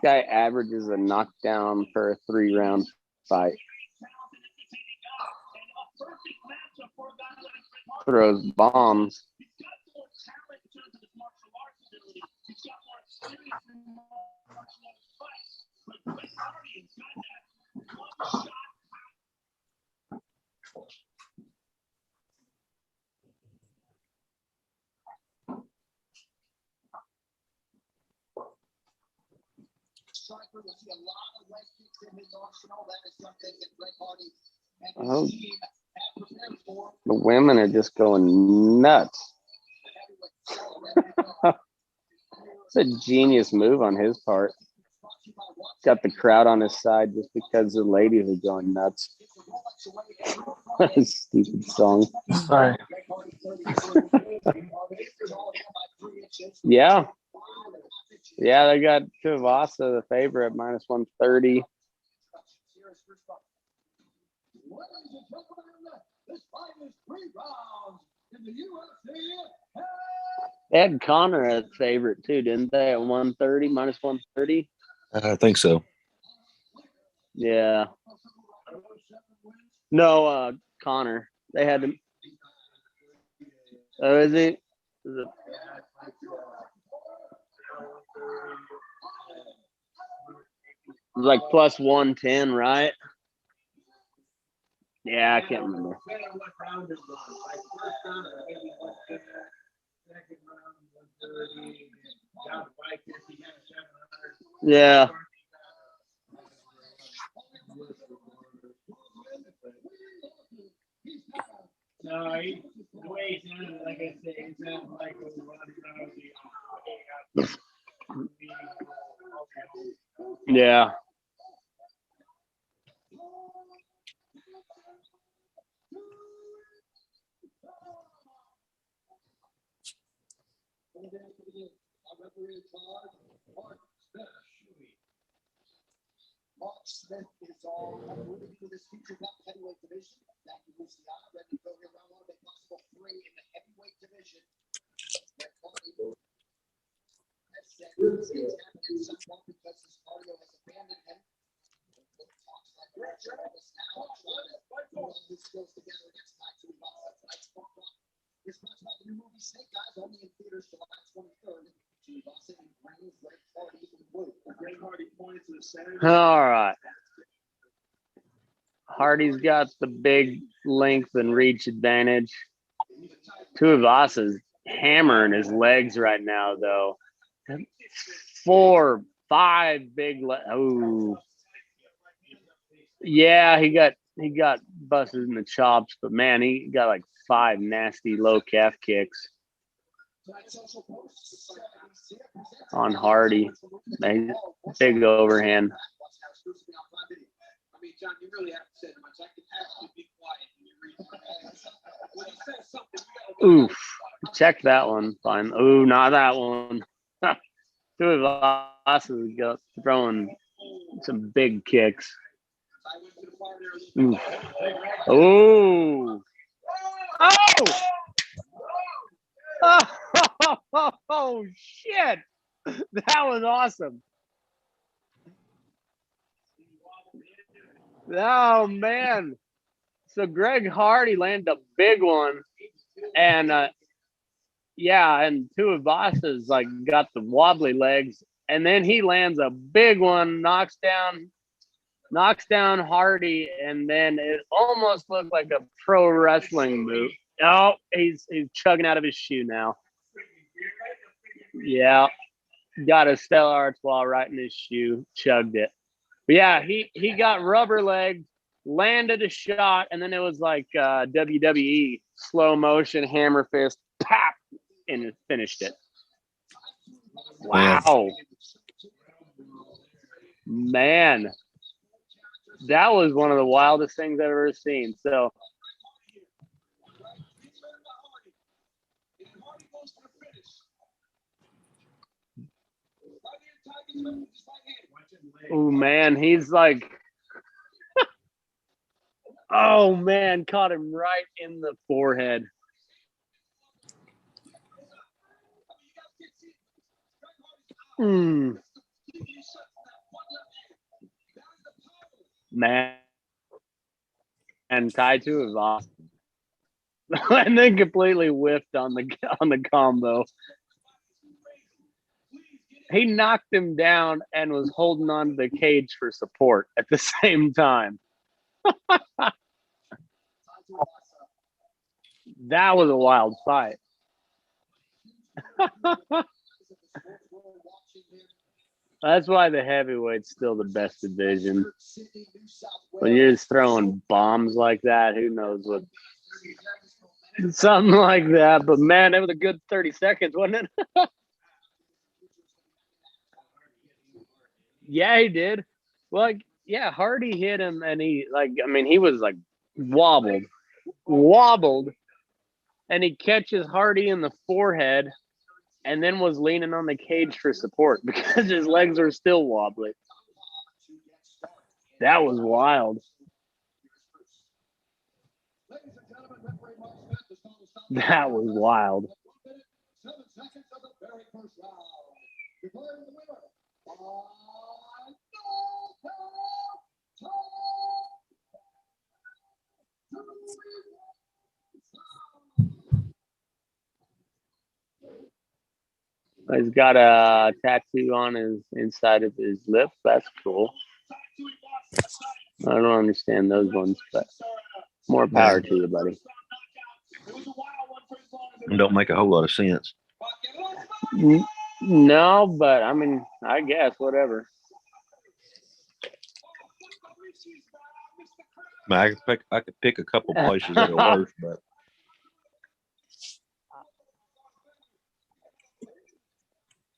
Guy averages a knockdown for a 3-round fight. Throws bombs. Oh, the women are just going nuts. It's a genius move on his part. Got the crowd on his side just because the ladies are going nuts. Stupid song. Sorry. Yeah. Yeah, they got Tuivasa, the favorite, minus 130. They had Connor as favorite too, didn't they? At 130, minus 130. I think so. Yeah. No, Connor. They had him. Oh, is he? Is it? It was like plus 110, right? Yeah, I can't remember. Yeah. No, the way he sounded, like I said, it sounded like it was running. Yeah. Mark Smith is all rooting for this future heavyweight division. That was the honor ready to go here round one of a possible 3 in the heavyweight division. Has said it's happening somewhat because his cardio has abandoned him. Talks like we're this now. All his skills together against Ty Tuivasa. This much about the new movie Snake Eyes, only in theaters July 23rd. Tuivasa in green, Greg Hardy in blue. Greg Hardy points to the center. All right. Hardy's got the big length and reach advantage. Tuivasa's hammering his legs right now, though. 4, 5 big oh. Yeah, he got busted in the chops, but man, he got like 5 nasty low calf kicks on Hardy. Big overhand. I mean, John, you really have to say much. I can actually be quiet when you say something. Oof. Check that one. Fine. Ooh, not that one. Tuivasa's got throwing some big kicks. Oof. Ooh. Oh! Oh, shit. That was awesome. Oh, man. So Greg Hardy landed a big one. And, and Tuivasa's like got the wobbly legs. And then he lands a big one, knocks down Hardy. And then it almost looked like a pro wrestling move. Oh, he's chugging out of his shoe now. Yeah. Got a Stella Artois right in his shoe, chugged it. But yeah, he got rubber legged, landed a shot, and then it was like WWE slow motion hammer fist, pop, and it finished it. Wow, man, that was one of the wildest things I've ever seen. So. Oh man, he's like, oh man, caught him right in the forehead. Man, and Ty Tuivasa, and then completely whiffed on the combo. He knocked him down and was holding on to the cage for support at the same time. That was a wild fight. That's why the heavyweight's still the best division. When you're just throwing bombs like that, who knows what? Something like that. But man, it was a good 30 seconds, wasn't it? Yeah, he did. Well, yeah, Hardy hit him, and he he was like wobbled, and he catches Hardy in the forehead, and then was leaning on the cage for support because his legs are still wobbly. That was wild. That was wild. He's got a tattoo on his inside of his lip. That's cool. I don't understand those ones, but more power to you, buddy. Don't make a whole lot of sense. No, but I mean, I guess whatever. I could pick a couple places that are worse, but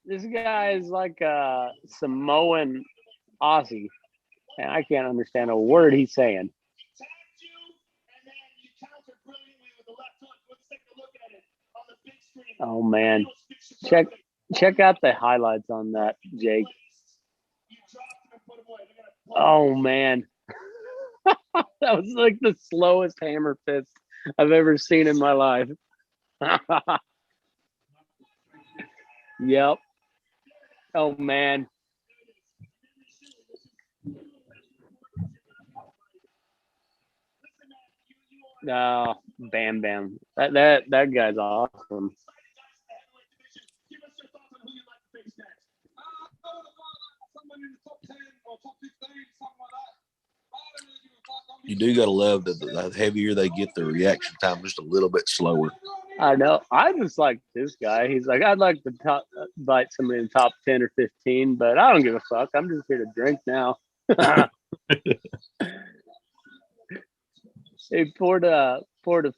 this guy is like a Samoan Aussie, and I can't understand a word he's saying. Oh man, check out the highlights on that, Jake. Oh man, that was like the slowest hammer fist I've ever seen in my life. Yep. Oh man. Oh, Bam Bam. That guy's awesome. you do got to love that the heavier they get, the reaction time just a little bit slower. I know. I just like this guy. He's like, I'd like to bite somebody in the top 10 or 15, but I don't give a fuck. I'm just here to drink now. He poured a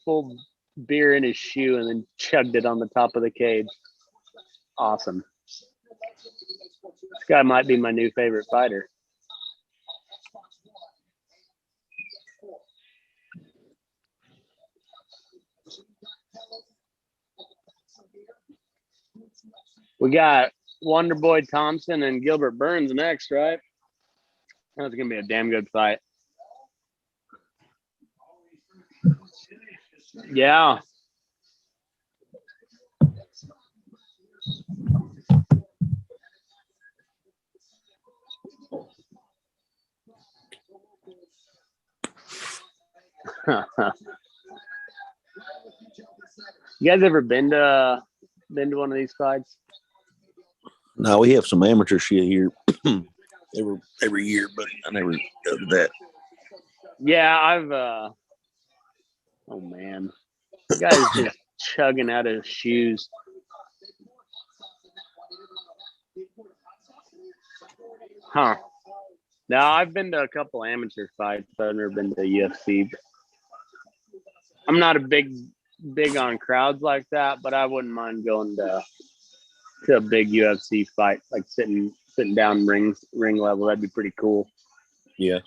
full beer in his shoe and then chugged it on the top of the cage. Awesome. This guy might be my new favorite fighter. We got Wonder Boy Thompson and Gilbert Burns next, right? That's going to be a damn good fight. Yeah. You guys ever been to one of these fights? No, we have some amateur shit here every year, but I never go to that. Yeah, I've oh man. The guy's just chugging out of his shoes. Huh. Now I've been to a couple amateur fights, but I've never been to UFC. I'm not a big on crowds like that, but I wouldn't mind going to a big UFC fight, like sitting down ring level. That'd be pretty cool. Yeah.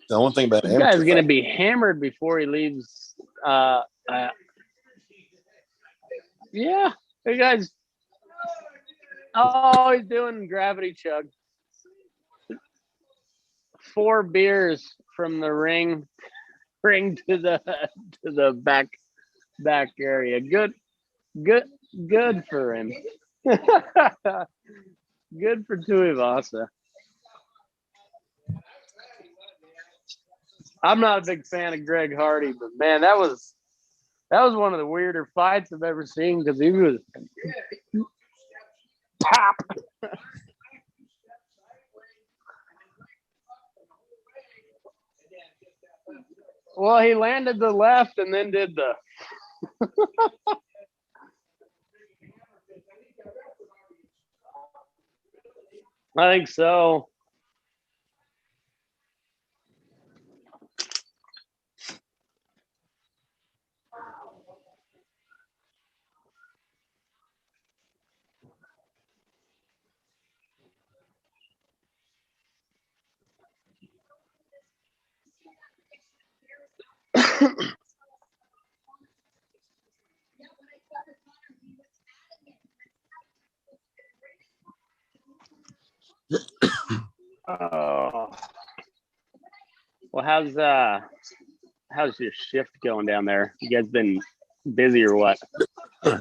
The one thing about this guy's gonna be hammered before he leaves. Yeah, the guy's. Oh, he's doing gravity chug. 4 beers from the ring to the back area. Good for him. Good for Tuivasa. I'm not a big fan of Greg Hardy, but man, that was one of the weirder fights I've ever seen because he was pop. Well, he landed the left and then did the. I think so. Oh. Well, how's your shift going down there? You guys been busy or what?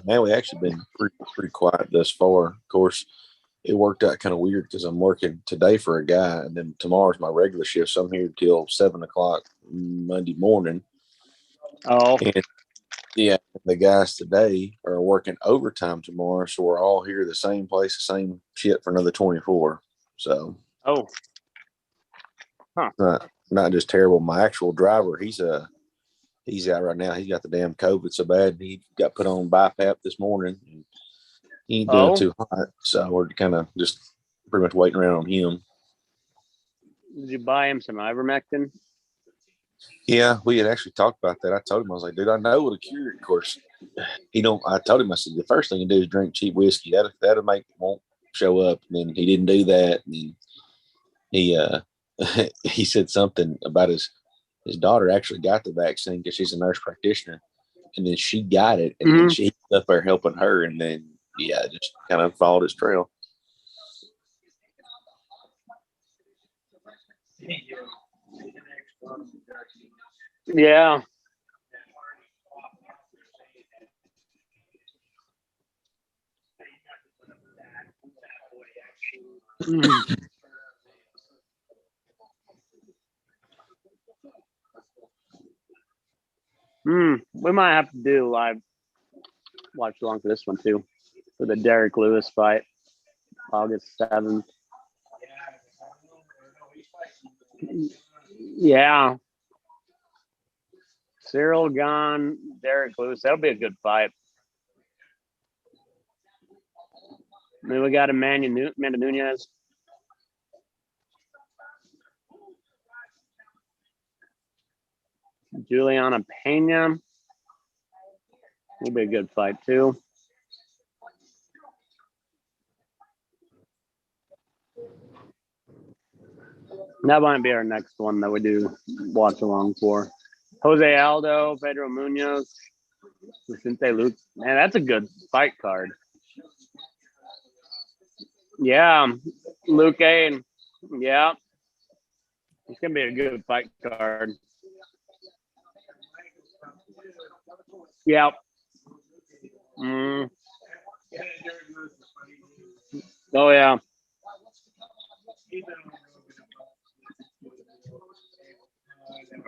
Man, we actually been pretty quiet thus far. Of course, it worked out kind of weird because I'm working today for a guy, and then tomorrow's my regular shift. So I'm here till 7 o'clock Monday morning. Oh, And yeah, the guys today are working overtime tomorrow, so we're all here the same place, the same shit for another 24. So oh, not just terrible. My actual driver, he's out right now. He's got the damn COVID so bad. He got put on BiPAP this morning. And he ain't doing oh. too hot, so we're kind of just pretty much waiting around on him. Did you buy him some ivermectin? Yeah, we had actually talked about that. I told him, I was like, dude, I know what a cure. Of course, he don't. I told him, I said, the first thing you do is drink cheap whiskey. That'll make won't show up. And then he didn't do that. And he he said something about his daughter actually got the vaccine because she's a nurse practitioner, and then she got it, and then she was up there helping her, and then just kind of followed his trail. Yeah. We might have to do live watch along for this one too, for the Derek Lewis fight, August 7th. Yeah. Cyril Gahn, Derek Lewis. That'll be a good fight. Then we got Amanda Nunez. Juliana Pena. That'll be a good fight too. That might be our next one that we do watch along for. Jose Aldo, Pedro Munoz, Vicente Luke. Man, that's a good fight card. Yeah, Luke A. Yeah, it's gonna be a good fight card. Yeah. Oh yeah.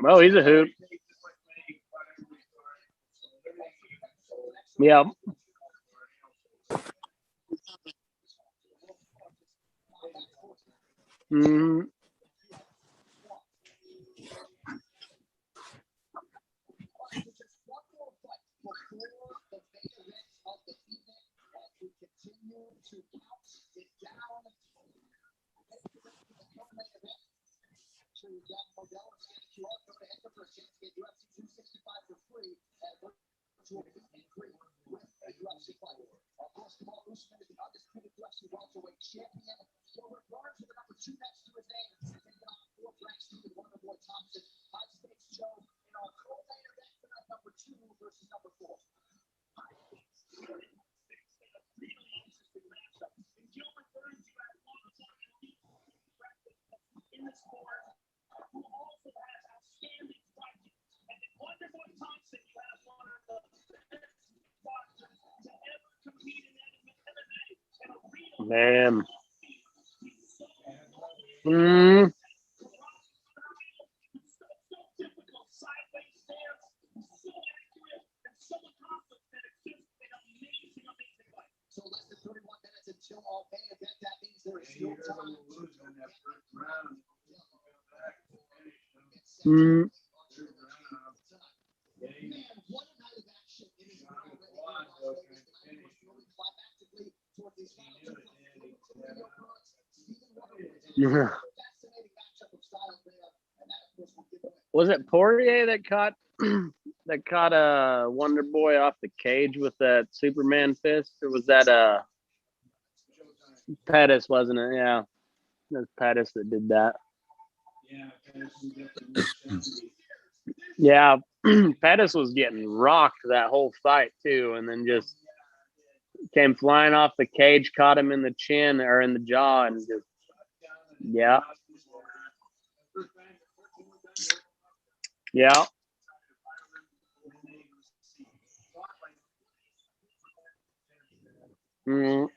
Well, he's a hoot. Yeah. Man. Was it Poirier that caught Wonder Boy off the cage with that Superman fist, or was that Pettis? Wasn't it? Yeah, it was Pettis that did that. Yeah, Pettis was getting rocked that whole fight too, and then just came flying off the cage, caught him in the chin or in the jaw, and just yeah. Mm.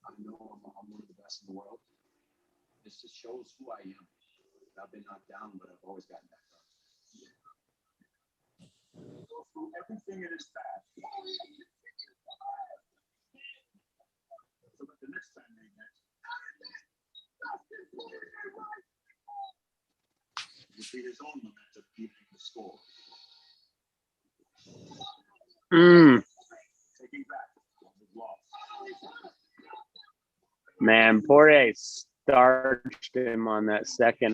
I know I'm one of the best in the world. This just shows who I am. I've been knocked down, but I've always gotten back up. Go through everything in his past. So that the next time they met, would be his own momentum keeping the score. Taking back what was lost. Man, Poirier starched him on that second.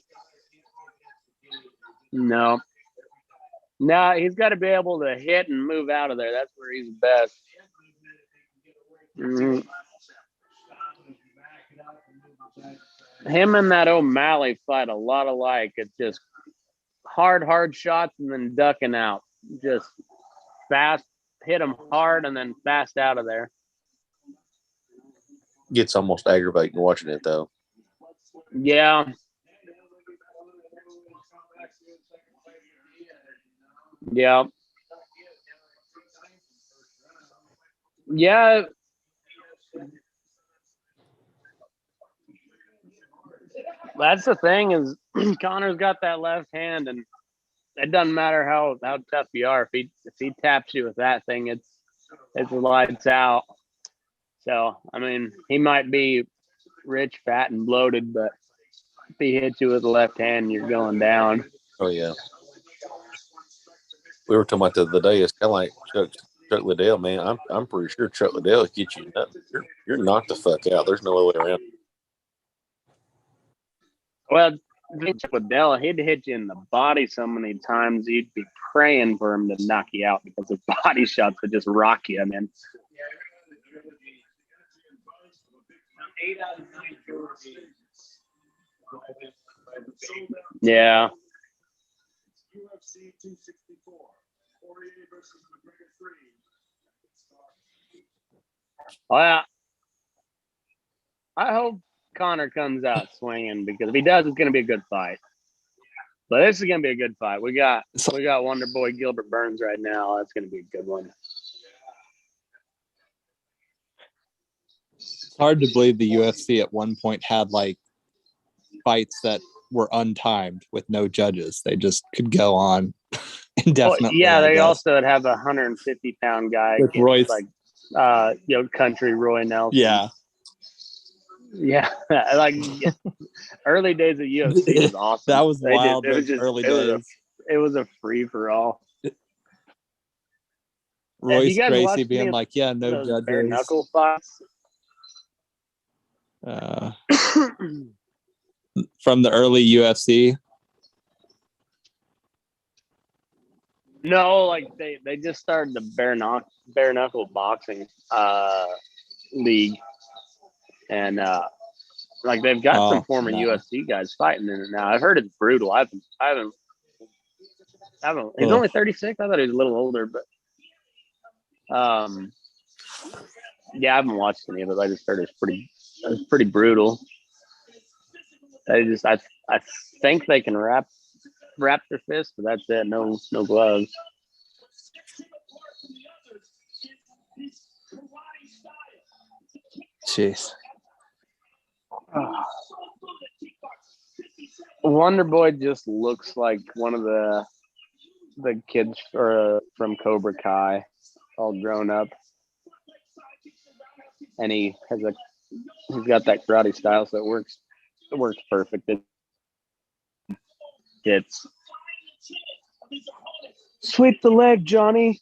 No, he's got to be able to hit and move out of there. That's where he's best. Him and that O'Malley fight a lot alike. It's just hard shots and then ducking out. Just fast, hit him hard and then fast out of there. Gets almost aggravating watching it though. Yeah. Yeah. Yeah. That's the thing is Connor's got that left hand, and it doesn't matter how tough you are. If he taps you with that thing, it's lights out. So I mean, he might be rich, fat, and bloated, but if he hits you with the left hand, you're going down. Oh yeah. We were talking about the other day. It's kind of like Chuck Liddell, man. I'm pretty sure Chuck Liddell gets you nothing. You're knocked the fuck out. There's no way around. Well, Chuck Liddell, he'd hit you in the body so many times you'd be praying for him to knock you out because of body shots that just rock you, man. 8 out of 9 Yeah. UFC 264. Poirier versus McGregor 3. Well, I hope Connor comes out swinging, because if he does, it's going to be a good fight. But this is going to be a good fight. We got Wonder Boy Gilbert Burns right now. That's going to be a good one. It's hard to believe the UFC at one point had like fights that were untimed with no judges. They just could go on indefinitely. Yeah, they also would have a 150-pound guy with Royce, like country Roy Nelson. Yeah, like early days of UFC was awesome. That was wild. Early days. It was a free for all. Royce Gracie being like, "Yeah, no judges." Bare knuckle fights. From the early UFC. No, like they just started the bare knuckle boxing league, and like they've got some former UFC guys fighting in it now. I've heard it's brutal. I haven't. He's only 36. I thought he was a little older, but yeah, I haven't watched any of it. I just heard it's pretty brutal. I think they can wrap their fists, but that's it. No gloves. Jeez. Wonder Boy just looks like one of the the kids from Cobra Kai, all grown up, and he's got that karate style, so it works perfect. It's sweep the leg, Johnny.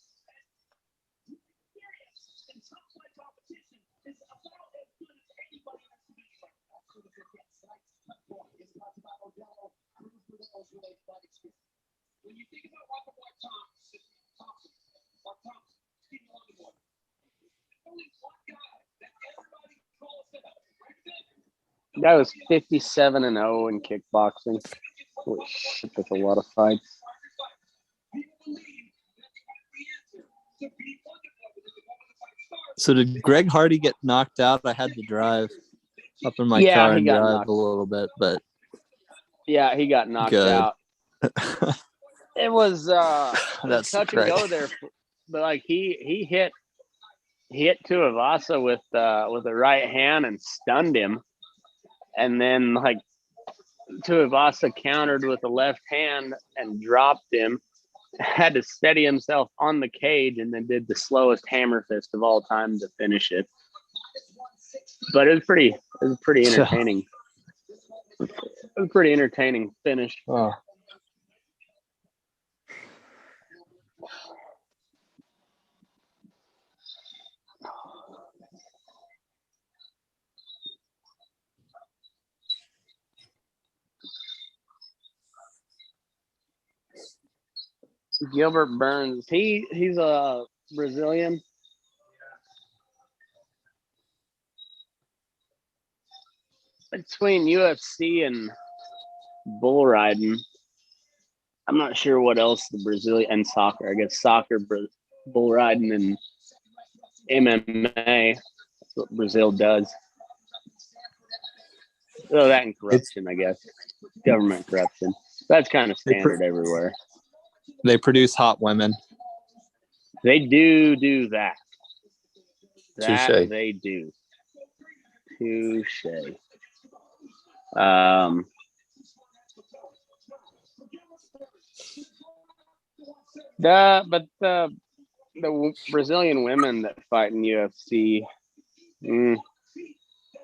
Guy was 57-0 in kickboxing. Holy shit, that's a lot of fights. So did Greg Hardy get knocked out? I had to drive up in my car and drive a little bit, but yeah, he got knocked out. It was that's touch and go there, but like he hit Tuivasa with the right hand and stunned him, and then like Tuivasa countered with the left hand and dropped him. Had to steady himself on the cage, and then did the slowest hammer fist of all time to finish it. But it was pretty entertaining. It was a pretty entertaining finish. Oh. Gilbert Burns, he's a Brazilian. Between UFC and bull riding, I'm not sure what else the Brazilian and soccer. I guess soccer, bull riding, and MMA. That's what Brazil does. So that and corruption, I guess. Government corruption. That's kind of standard everywhere. They produce hot women. They do that. Touché. They do. Touche. The Brazilian women that fight in UFC,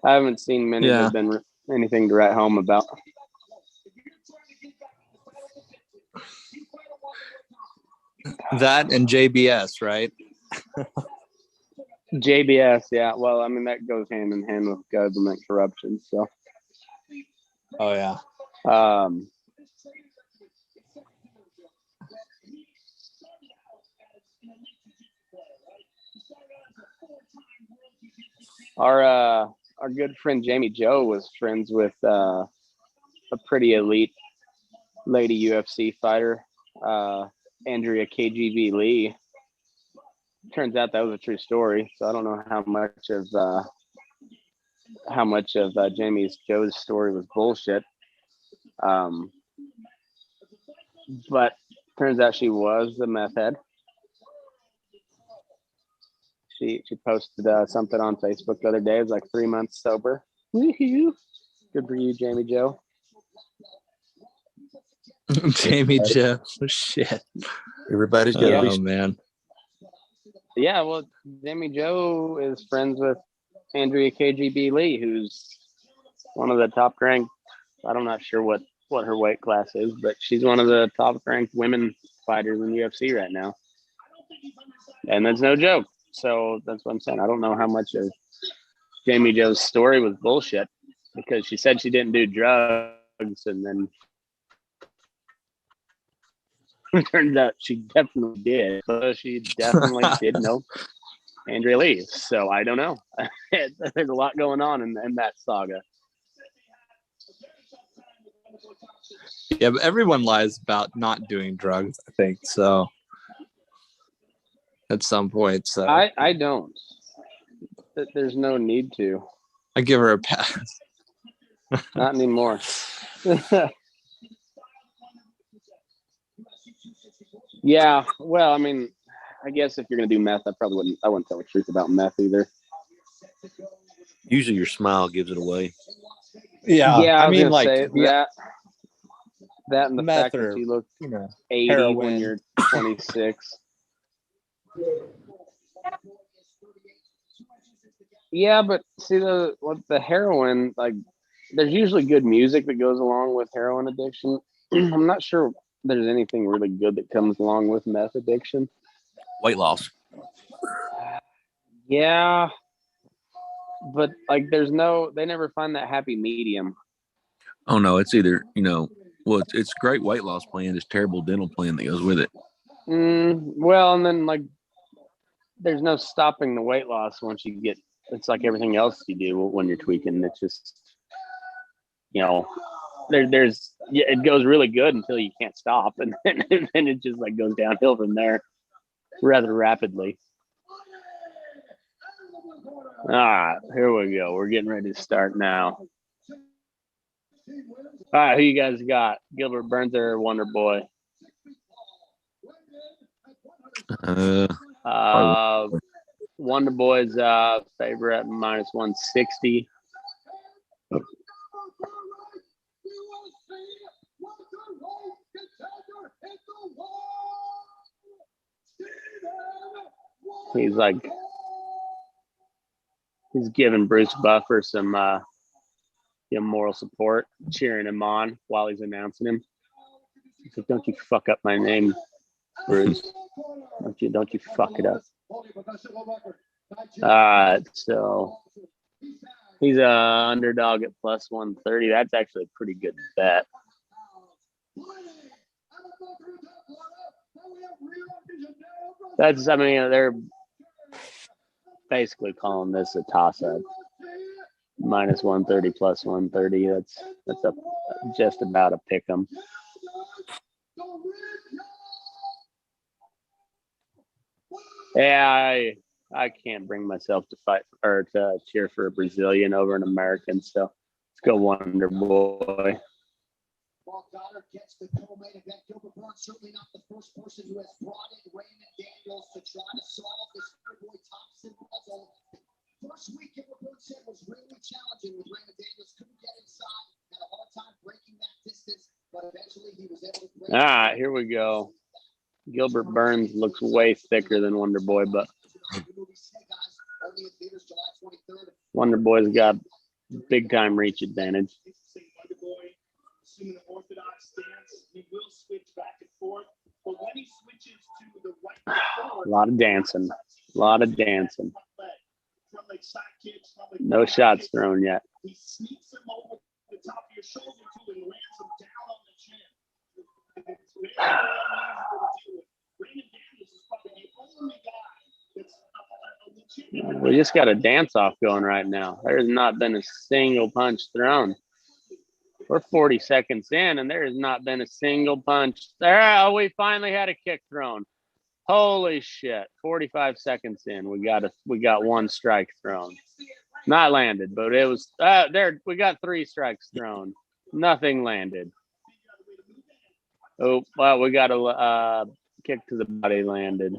I haven't seen many that have been anything to write home about. That and JBS, right? JBS, yeah. Well, I mean, that goes hand in hand with government corruption. So. Oh yeah. Our good friend Jamie Joe was friends with a pretty elite lady UFC fighter, Andrea KGB Lee. Turns out that was a true story. So I don't know how much of Jamie Joe's story was bullshit. But turns out she was a meth head. She posted something on Facebook the other day. It was like 3 months sober. Woohoo! Good for you, Jamie Joe. Jamie Joe. Shit. Everybody's got Oh man. Yeah, well, Jamie Joe is friends with Andrea KGB Lee, who's one of the top ranked. I'm not sure what her weight class is, but she's one of the top ranked women fighters in UFC right now. And that's no joke. So that's what I'm saying. I don't know how much of Jamie Joe's story was bullshit, because she said she didn't do drugs, and then it turns out she definitely did. So she definitely did know Andrea Lee. So I don't know. There's a lot going on in that saga. Yeah, but everyone lies about not doing drugs, I think. So at some point. So I don't. There's no need to. I give her a pass. Not anymore. Yeah, well, I mean, I guess if you're gonna do meth, I wouldn't tell the truth about meth either. Usually your smile gives it away. Yeah, I mean, was gonna say that. That and the meth fact or, that you look you know, 80 heroin. when you're 26. Yeah, but see the heroin, like there's usually good music that goes along with heroin addiction. I'm not sure there's anything really good that comes along with meth addiction. Weight loss. Yeah, but like they never find that happy medium. Oh no, it's either, well, it's great weight loss plan, it's terrible dental plan that goes with it. Well, and then like there's no stopping the weight loss once you get. It's like everything else you do when you're tweaking. It's just, it goes really good until you can't stop, and then it just like goes downhill from there rather rapidly. All right, here we go. We're getting ready to start now. All right, who you guys got? Gilbert Burns or Wonder Boy? Wonder Boy's favorite minus 160. He's giving Bruce Buffer some moral support, cheering him on while he's announcing him. He's like, "Don't you fuck up my name, Bruce. Don't you fuck it up." So he's a underdog at plus 130. That's actually a pretty good bet. They're basically calling this a toss-up. Minus 130, plus 130. That's just about a pick 'em. Yeah, I can't bring myself to fight or to cheer for a Brazilian over an American. So let's go Wonder Boy. Mark Goddard gets the co-main event. Gilbert Burns certainly not the first person who has brought in Raymond Daniels to try to solve this Boy Thompson puzzle. First week, Gilbert Burns said was really challenging with Raymond Daniels. Couldn't get inside, had a hard time breaking that distance, but eventually he was able to break. All right, here we go. Gilbert Burns looks way thicker than Wonder Boy, but Wonder Boy's got big time reach advantage. Assuming an orthodox stance, he will switch back and forth. But when he switches to the right forward, A lot of dancing. No shots thrown yet. He sneaks him over the top of your shoulder too and lands him down on the chin. It's very unusual to deal with. Raymond Daniels is probably the only guy that's a legitimate. We just got a dance off going right now. There has not been a single punch thrown. We're 40 seconds in, and there has not been a single punch. There, we finally had a kick thrown. Holy shit! 45 seconds in, we got one strike thrown, not landed, but it was there. We got 3 strikes thrown, nothing landed. Oh, well, we got a kick to the body landed.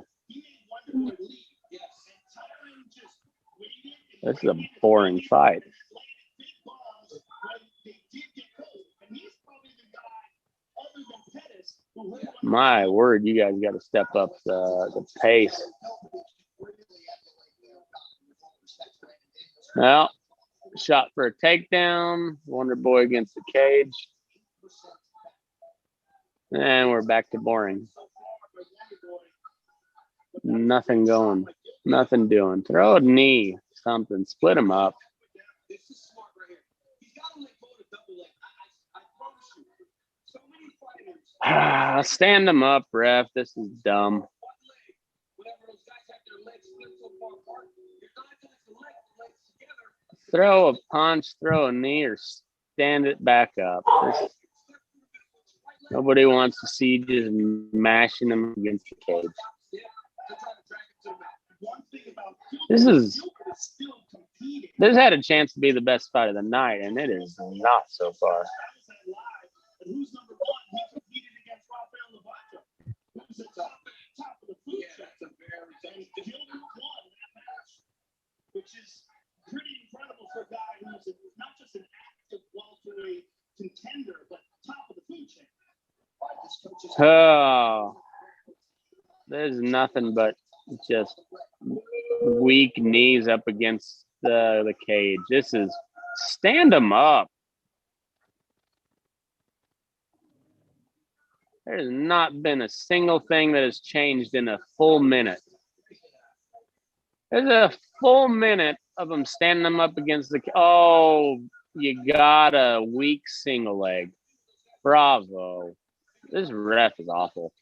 This is a boring fight. My word, you guys got to step up the pace. Well, shot for a takedown. Wonder Boy against the cage. And we're back to boring. Nothing going. Nothing doing. Throw a knee. Something. Split him up. Stand them up, ref. This is dumb. Throw a punch, throw a knee, or stand it back up. Nobody wants to see just mashing them against the cage. This had a chance to be the best fight of the night, and it is not so far. Who's number one? He competed against Rafael Lavaca, who's at top of the food chain. And Gilbert won that match, which is pretty incredible for a guy who's not just an active welterweight contender, but top of the food chain. Oh, there's nothing but just weak knees up against the cage. This is stand them up. There's not been a single thing that has changed in a full minute. There's a full minute of them standing them up against the. Oh, you got a weak single leg. Bravo. This ref is awful.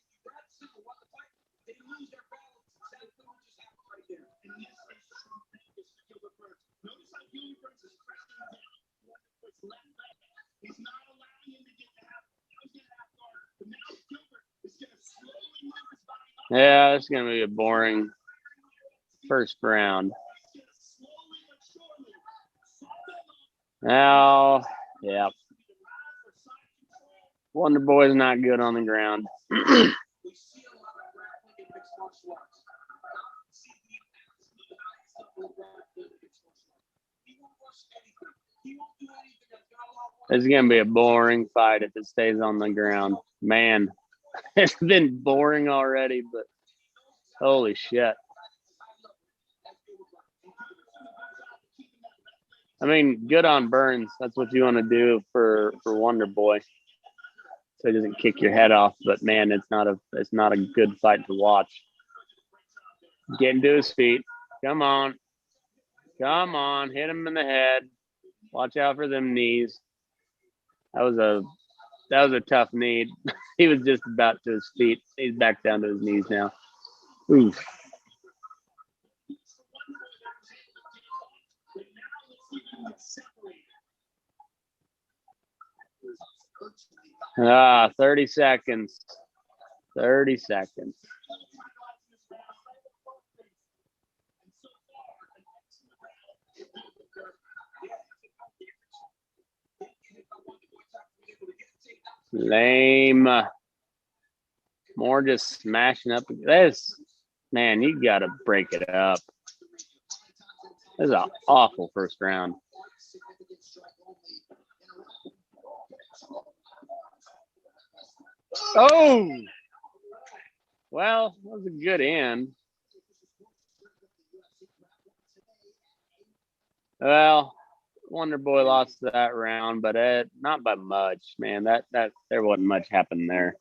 Yeah, it's going to be a boring first round. Now, yeah. Wonder Boy's not good on the ground. It's going to be a boring fight if it stays on the ground. Man, it's been boring already, but holy shit. I mean, good on Burns. That's what you want to do for Wonder Boy, so he doesn't kick your head off. But man, it's not a good fight to watch. Getting to his feet. Come on, hit him in the head. Watch out for them knees. That was a tough knee. He was just about to his feet. He's back down to his knees now. Oof. Ah, 30 seconds. 30 seconds. Lame. More just smashing up. This, man, you got to break it up. This is an awful first round. Oh, well, that was a good end. Well, Wonder Boy lost that round, but not by much, man. That there wasn't much happened there.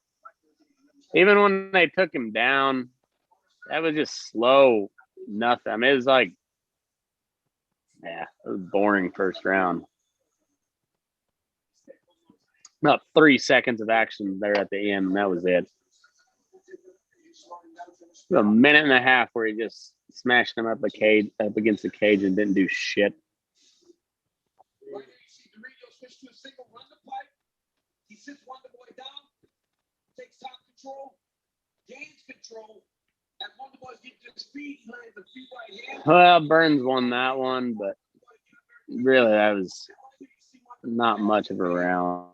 Even when they took him down, that was just slow. Nothing. I mean, it was like, yeah, it was boring first round. About 3 seconds of action there at the end, and that was it. A minute and a half where he just smashed him up against the cage and didn't do shit. He sits Wonder Boy down, takes top control, gains control, and Wonder Boy's getting to his feet. He lands a few right hands. Well, Burns won that one, but really that was not much of a round.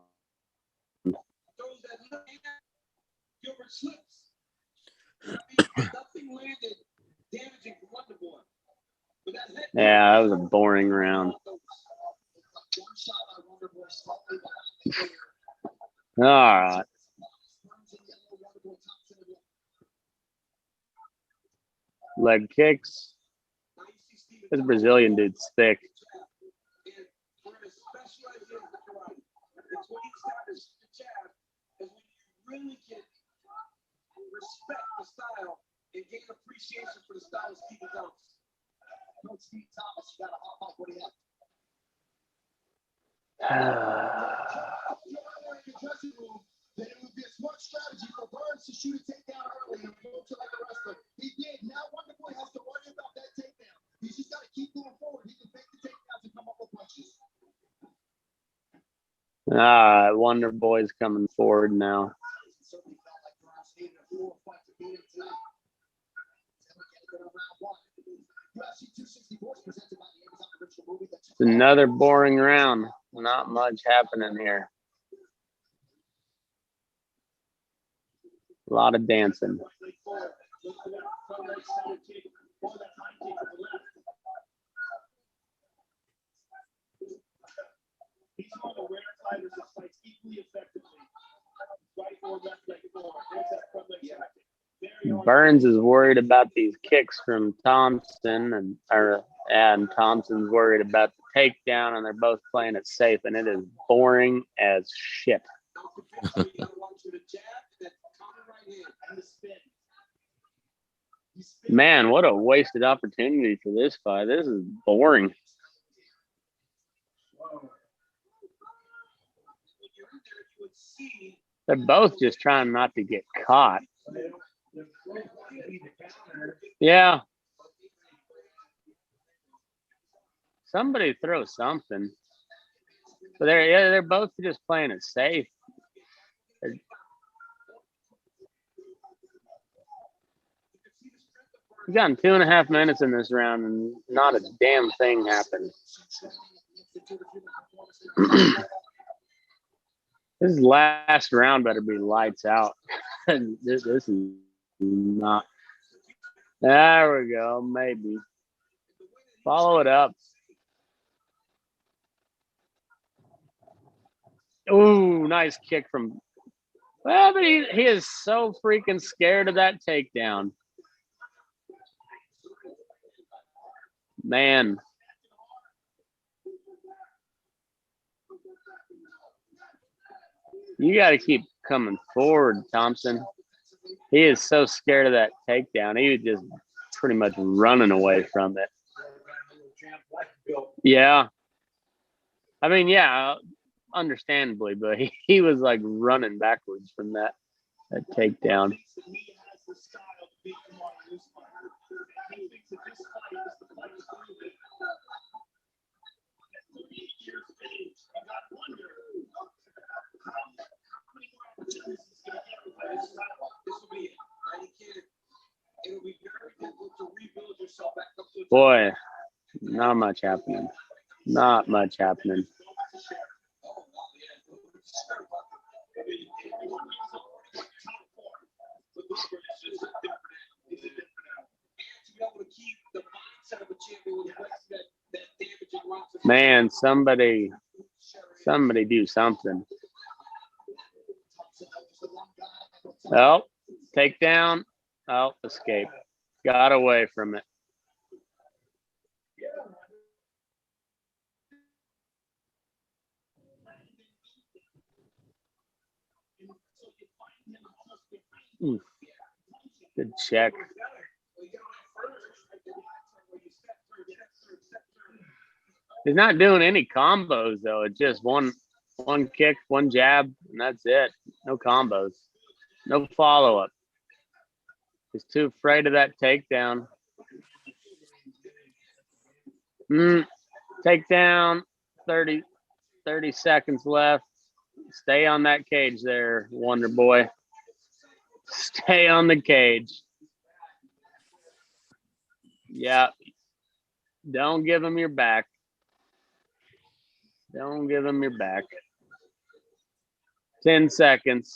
Gilbert slips. Nothing landed damaging for Wonder Boy. Yeah, that was a boring round. All right. Leg kicks. This Brazilian dude's thick. Respect the style and gain appreciation for the style of Steve Thomas. Coach Steve Thomas, you got to hop off what he has. Then it would be a smart strategy for Burns to shoot a takedown early and go to like a wrestler. He did. Now Wonder Boy has to worry about that takedown. He's just got to keep moving forward. He can fake the takedowns and come up with punches. All right, Wonder Boy's coming forward now. It's another boring round. Not much happening here. A lot of dancing. He's one of the rare fighters that fights equally effectively. Right or left leg forward. Burns is worried about these kicks from Thompson, and Thompson's worried about the takedown, and they're both playing it safe, and it is boring as shit. Man, what a wasted opportunity for this fight. This is boring. They're both just trying not to get caught. Yeah. Somebody throw something. But they're both just playing it safe. We've gotten 2.5 minutes in this round and not a damn thing happened. This last round better be lights out. this is not. There we go. Maybe. Follow it up. Ooh, nice kick from. Well, but he is so freaking scared of that takedown. Man. You got to keep coming forward, Thompson. He is so scared of that takedown. He was just pretty much running away from it. Yeah. I mean, yeah, understandably, but he was like running backwards from that takedown. Boy, not much happening. Not much happening. Man, somebody do something. Oh, takedown. Oh, escape. Got away from it. Good check. He's not doing any combos though. It's just one kick, one jab, and that's it. No combos. No follow-up. He's too afraid of that takedown. Takedown, 30 seconds left. Stay on that cage there, Wonder Boy. Stay on the cage. Yeah. Don't give him your back. Don't give him your back. 10 seconds.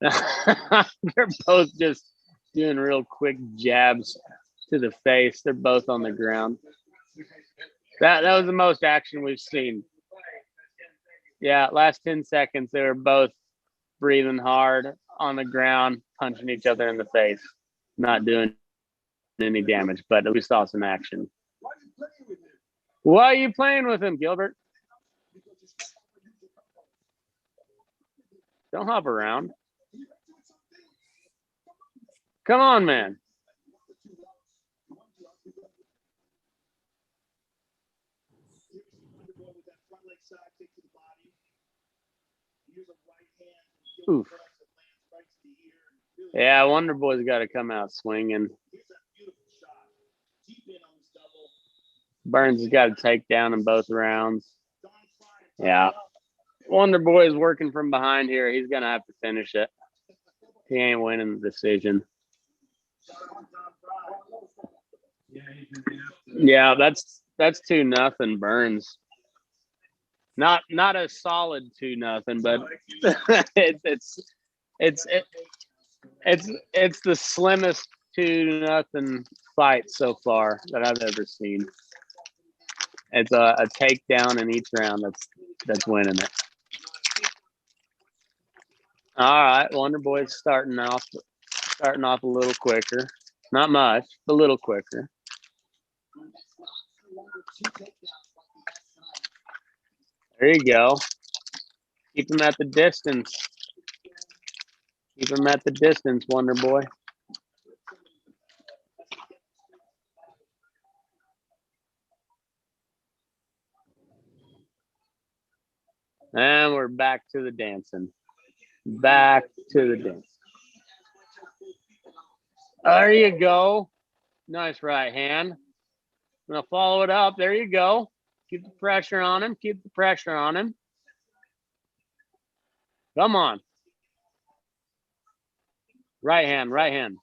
They're both just doing real quick jabs to the face. They're both on the ground. That was the most action we've seen. Yeah, last 10 seconds, they were both breathing hard on the ground, punching each other in the face, not doing any damage, but we saw some action. Why are you playing with him, Gilbert? Don't hop around. Come on, man. Oof. Yeah, Wonder Boy's got to come out swinging. Burns has got to take down in both rounds. Yeah. Wonder Boy is working from behind here. He's going to have to finish it. He ain't winning the decision. Yeah, that's 2-0 Burns. Not a solid 2-0, but it's the slimmest 2-0 fight so far that I've ever seen. It's a takedown in each round that's winning it. All right, Wonder Boy's starting off a little quicker. Not much, but a little quicker. There you go. Keep him at the distance. Keep him at the distance, Wonder Boy. And we're back to the dancing. Back to the dance. There you go. Nice right hand. I'm going to follow it up. There you go. Keep the pressure on him. Keep the pressure on him. Come on. Right hand, right hand.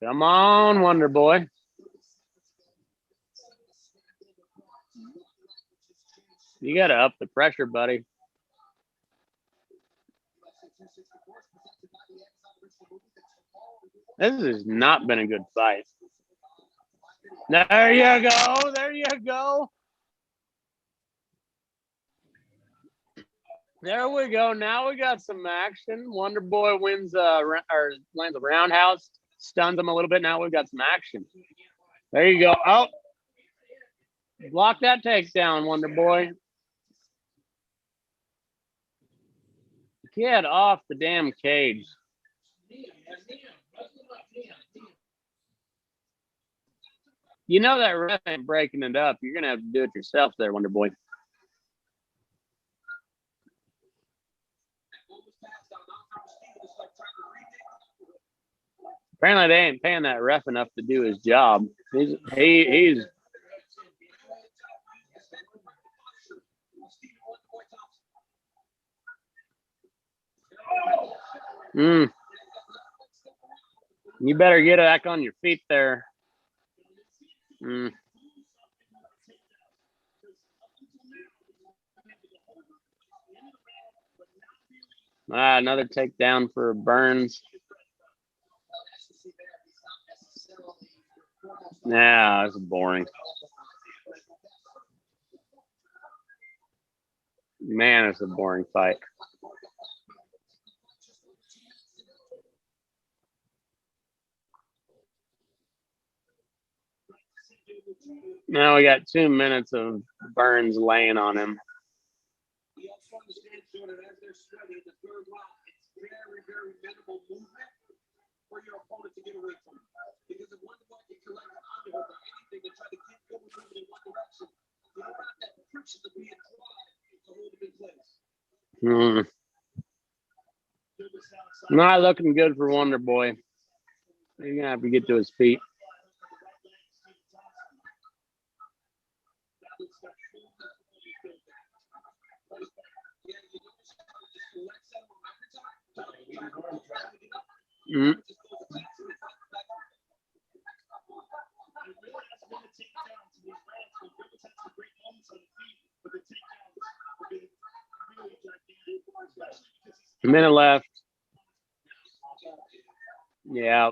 Come on, Wonder Boy. You got to up the pressure, buddy. This has not been a good fight. There you go. There you go. There we go. Now we got some action. Wonder Boy wins or lands a roundhouse, stuns him a little bit. Now we've got some action. There you go. Oh, block that takedown, Wonder Boy. Get off the damn cage. You know that ref ain't breaking it up. You're going to have to do it yourself there, Wonder Boy. Apparently they ain't paying that ref enough to do his job. He's You better get back on your feet there. Another takedown for Burns. Nah, that's boring. Man, it's a boring fight. Now we got 2 minutes of Burns laying on him. Very minimal movement for your opponent to get away from it. Because if one boy can collect an underhook or anything to try to keep going moving in one direction, you don't want that friction to be applied to hold him in place. Not looking good for Wonder Boy. He's gonna have to get to his feet. A minute left. Yeah.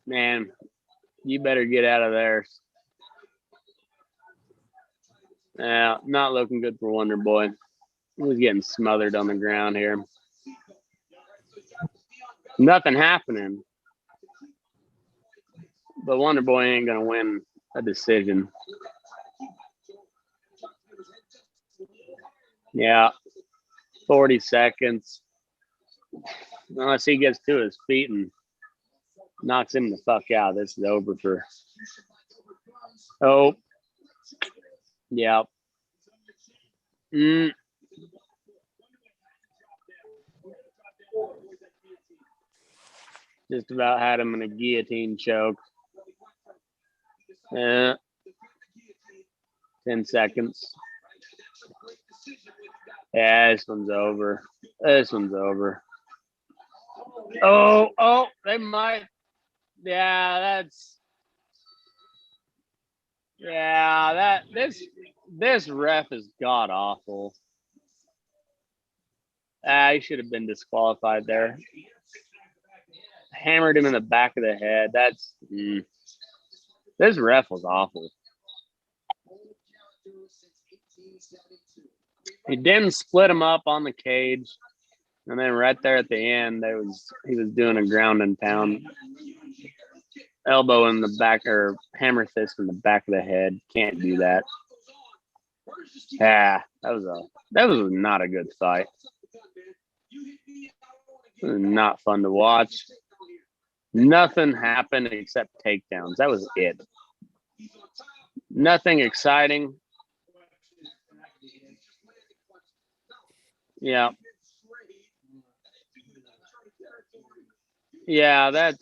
Man, you better get out of there. Yeah, not looking good for Wonder Boy. He was getting smothered on the ground here. Nothing happening. But Wonder Boy ain't going to win a decision. Yeah. 40 seconds. Unless he gets to his feet and knocks him the fuck out. This is over for. Oh. Yeah. Just about had him in a guillotine choke. 10 seconds. Yeah, this one's over. This one's over. Oh, they might. Yeah, this ref is god awful. He should have been disqualified there. Hammered him in the back of the head. That's this ref was awful. He didn't split him up on the cage, and then right there at the end, he was doing a ground and pound, elbow in the back or hammer fist in the back of the head. Can't do that. That was not a good fight. It was not fun to watch. Nothing happened except takedowns. That was it. Nothing exciting. Yeah. Yeah, that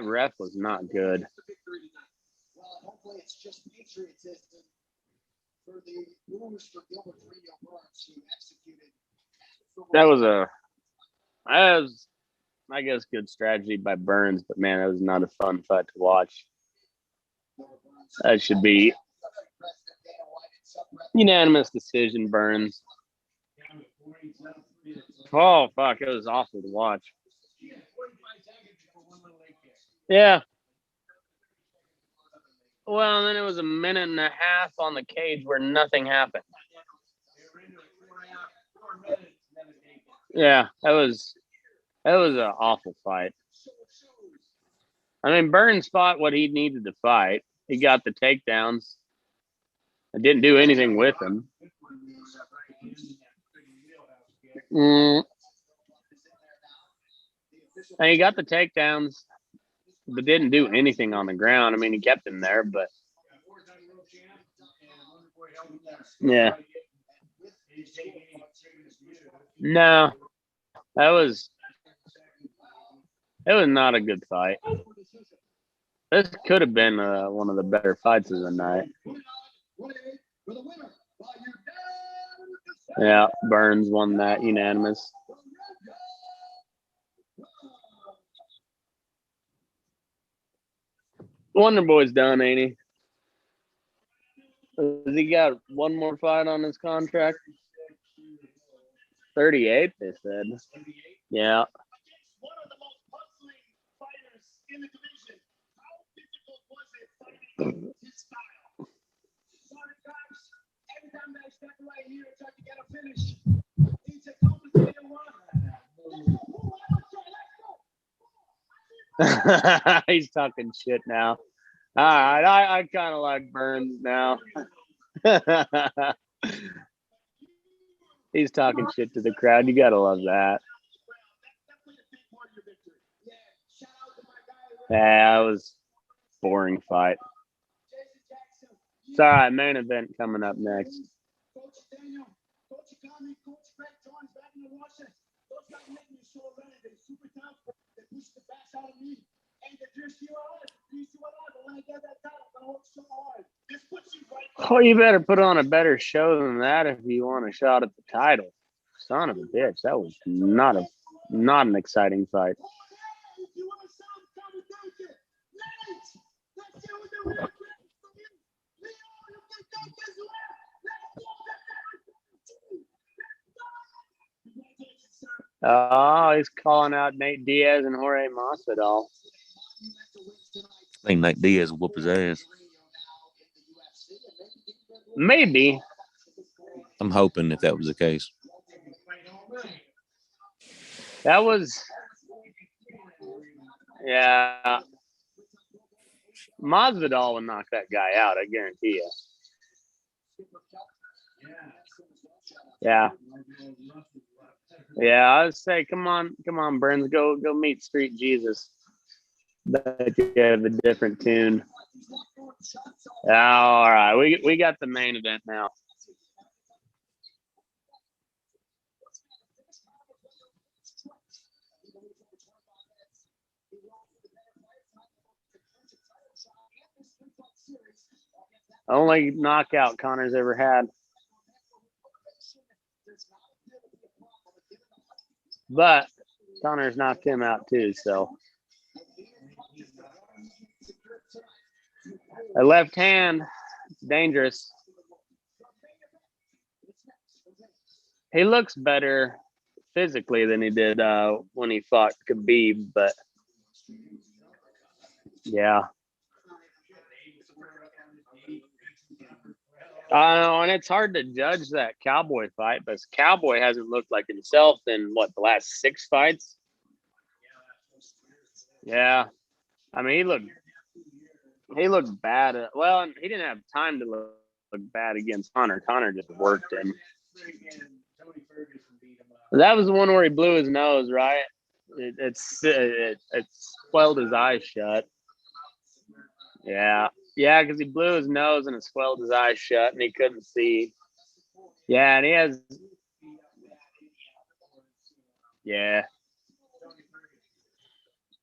ref was not good. That was I guess good strategy by Burns, but man, that was not a fun fight to watch. That should be unanimous decision, Burns. Oh fuck, it was awful to watch. Yeah. Well, then it was a minute and a half on the cage where nothing happened. Yeah, that was an awful fight. I mean, Burns fought what he needed to fight. He got the takedowns. I didn't do anything with him. And he got the takedowns, but didn't do anything on the ground. I mean, he kept him there, but yeah. No, it was not a good fight. This could have been one of the better fights of the night. Yeah, Burns won that unanimous. Wonder Boy's done, ain't he? Has he got one more fight on his contract? 38, they said. Yeah. He's talking shit now. All right, I kind of like Burns now. He's talking shit to the crowd. You gotta love that. Yeah, it was a boring fight. It's all right. Main event coming up next. Oh, you better put on a better show than that if you want a shot at the title. Son of a bitch, that was not an exciting fight. Oh, he's calling out Nate Diaz and Jorge Masvidal. I think Nate Diaz will whoop his ass. Maybe. I'm hoping if that was the case. That was, yeah. Masvidal would knock that guy out, I guarantee you. Yeah. Yeah, I would say, come on, Burns, go meet Street Jesus. Bet you have a different tune. All right, we got the main event now. Only knockout Connor's ever had. But Connor's knocked him out too, so. A left hand, dangerous. he looks better physically than he did when he fought Khabib, but yeah. I know, and it's hard to judge that Cowboy fight, but Cowboy hasn't looked like himself in what, the last 6 fights? Yeah. I mean, he looked bad. Well, he didn't have time to look bad against Connor. Connor just worked him. That was the one where he blew his nose, right? It swelled his eyes shut. Yeah. Yeah, because he blew his nose and it swelled his eyes shut and he couldn't see. Yeah, and he has. Yeah.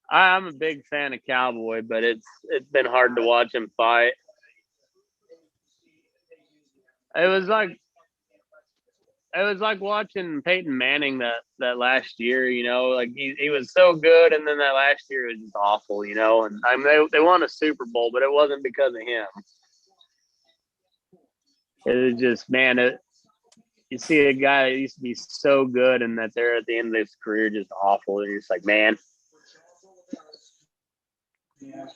I'm a big fan of Cowboy, but it's been hard to watch him fight. It was like watching Peyton Manning that last year, you know, like he was so good, and then that last year was just awful, you know. And I mean, they won a Super Bowl, but it wasn't because of him. It was just, man, you see a guy that used to be so good, and that they're at the end of his career just awful. And you're just like, man. Yeah.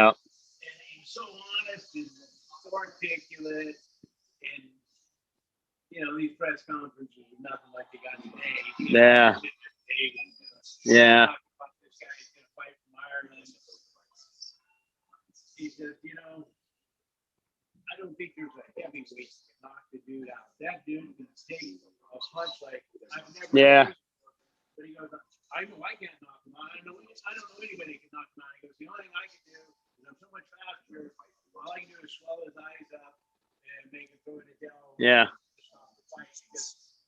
And he's so honest and so articulate, and these press conferences are nothing like they got today. Yeah. Yeah. This guy's gonna fight from Ireland. He says, I don't think there's a heavyweight that can knock the dude out. That dude can take a punch like I've never. Yeah. But he goes, I know I can't knock him out. I don't know anybody that can knock him out. He goes, the only thing I can do is I'm so much faster. All I can do is swell his eyes up and make him throw in the tail. Yeah.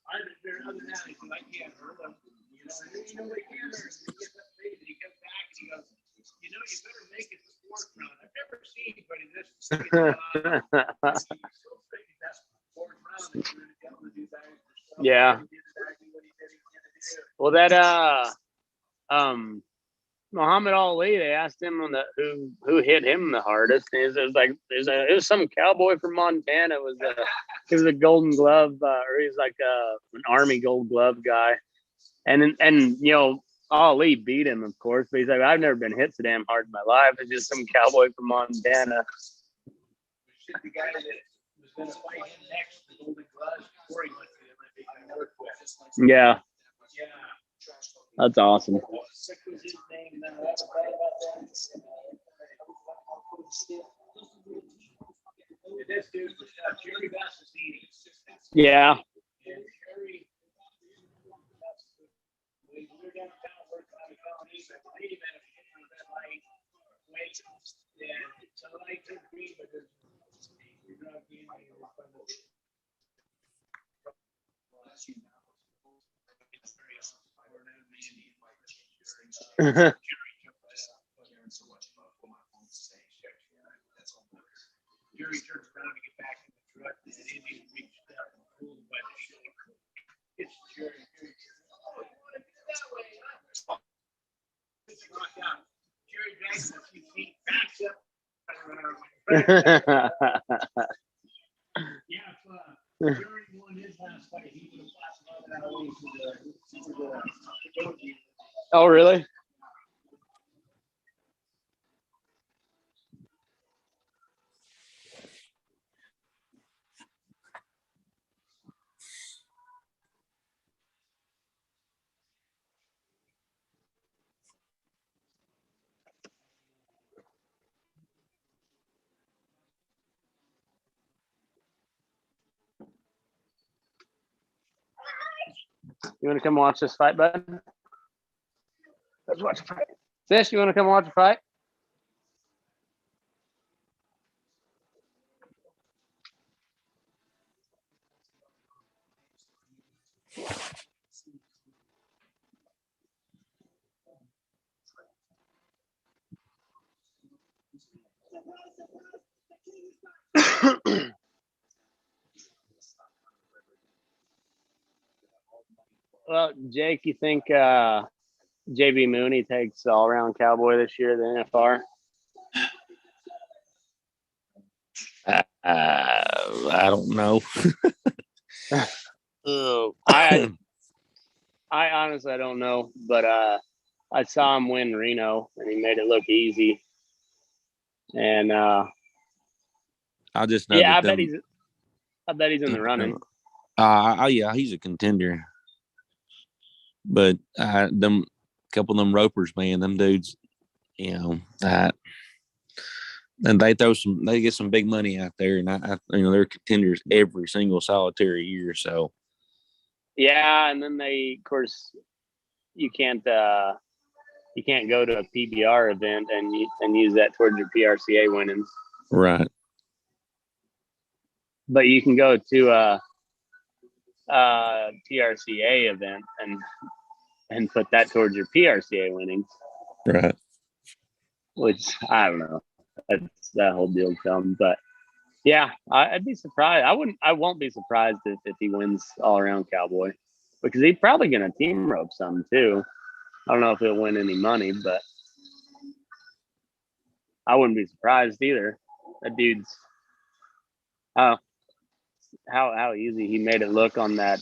Other than that, he said, I can't hurt him. They can't hurt him. He gets up and he comes back and he goes, you better make it the 4th round. I've never seen anybody this. Yeah. Well, that Muhammad Ali, they asked him on who hit him the hardest. And it was some cowboy from Montana. He was a Golden Glove, or he was like an Army Gold Glove guy, and Ali beat him, of course. But he's like, I've never been hit so damn hard in my life. It's just some cowboy from Montana. The guy that was going to fight him next, the Golden Gloves, before he went to the Olympic Northwest. Yeah. That's awesome. This dude was Jerry Bassini. Yeah. Jerry turns around to get back in the truck, and the Indian reached out and pulled him by the shoulder. It's Jerry. Knocked out. Jerry drags him a few feet, backs up. Jerry won his last fight. He would have lost Muhammad Ali to the Oh, really? You want to come watch this fight, bud? Let's watch the fight. Sis, you want to come watch the fight? Well, Jake, you think JB Mooney takes all around cowboy this year, the NFR? I don't know. I honestly I don't know, but I saw him win Reno and he made it look easy. And I just know yeah, that I bet he's in the running. Yeah, he's a contender. But them couple of them ropers, man, them dudes, and they get some big money out there, and they're contenders every single solitary year. So yeah, and then of course, you can't go to a PBR event and use that towards your PRCA winnings. right. But you can go to a PRCA event and put that towards your PRCA winnings. Right. Which I don't know. That's that whole deal come. But yeah, I'd be surprised. I won't be surprised if he wins all around cowboy. Because he's probably gonna team rope some too. I don't know if he'll win any money, but I wouldn't be surprised either. That dude's how easy he made it look on that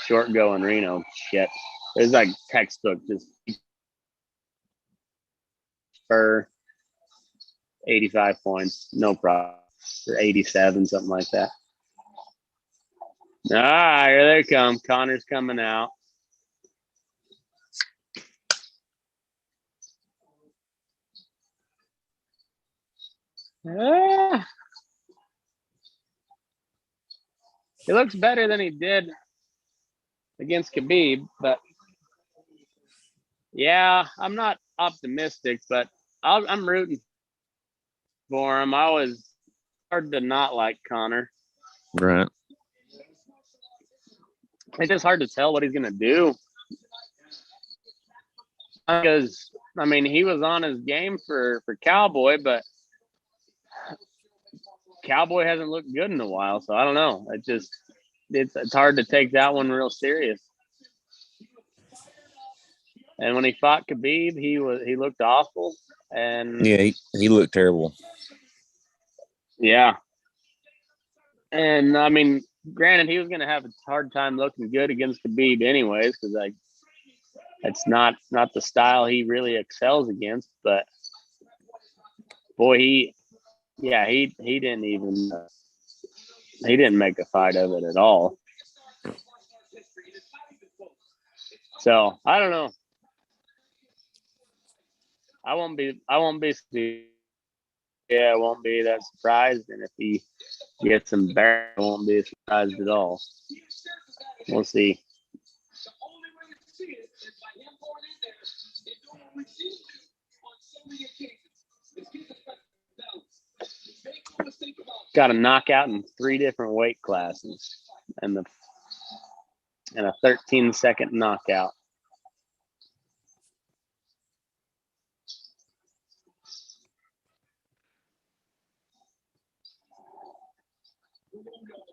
short go in Reno. Shit. It was like textbook, just for 85 points, no problem. Or 87, something like that. Ah, here they come. Connor's coming out. Ah. He looks better than he did against Khabib, but yeah, I'm not optimistic, but I'm rooting for him. I was hard to not like Connor. Right. It's just hard to tell what he's gonna do. Because I mean, he was on his game for Cowboy, but Cowboy hasn't looked good in a while, so I don't know. It's hard to take that one real serious. And when he fought Khabib, he looked awful. And Yeah, he looked terrible. Yeah. And I mean, granted, he was going to have a hard time looking good against Khabib anyways, because that's not the style he really excels against. But boy, he didn't even he didn't make a fight of it at all. So I don't know. I won't be that surprised, and if he gets embarrassed, I won't be surprised at all. We'll see. Got a knockout in 3 different weight classes, and a 13-second knockout.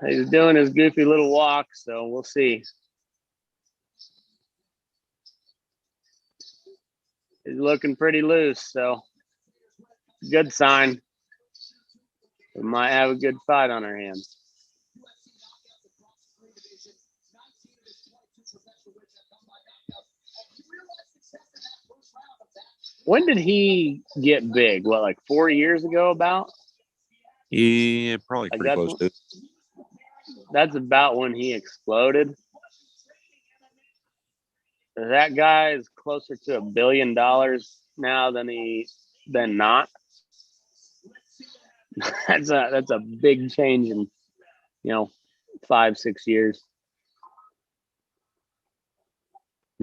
He's doing his goofy little walk, so we'll see. He's looking pretty loose, so good sign. We might have a good fight on our hands. When did he get big? What, like 4 years ago about? Yeah, probably pretty close to it. That's about when he exploded. That guy is closer to $1 billion now than not. That's a big change in 5-6 years.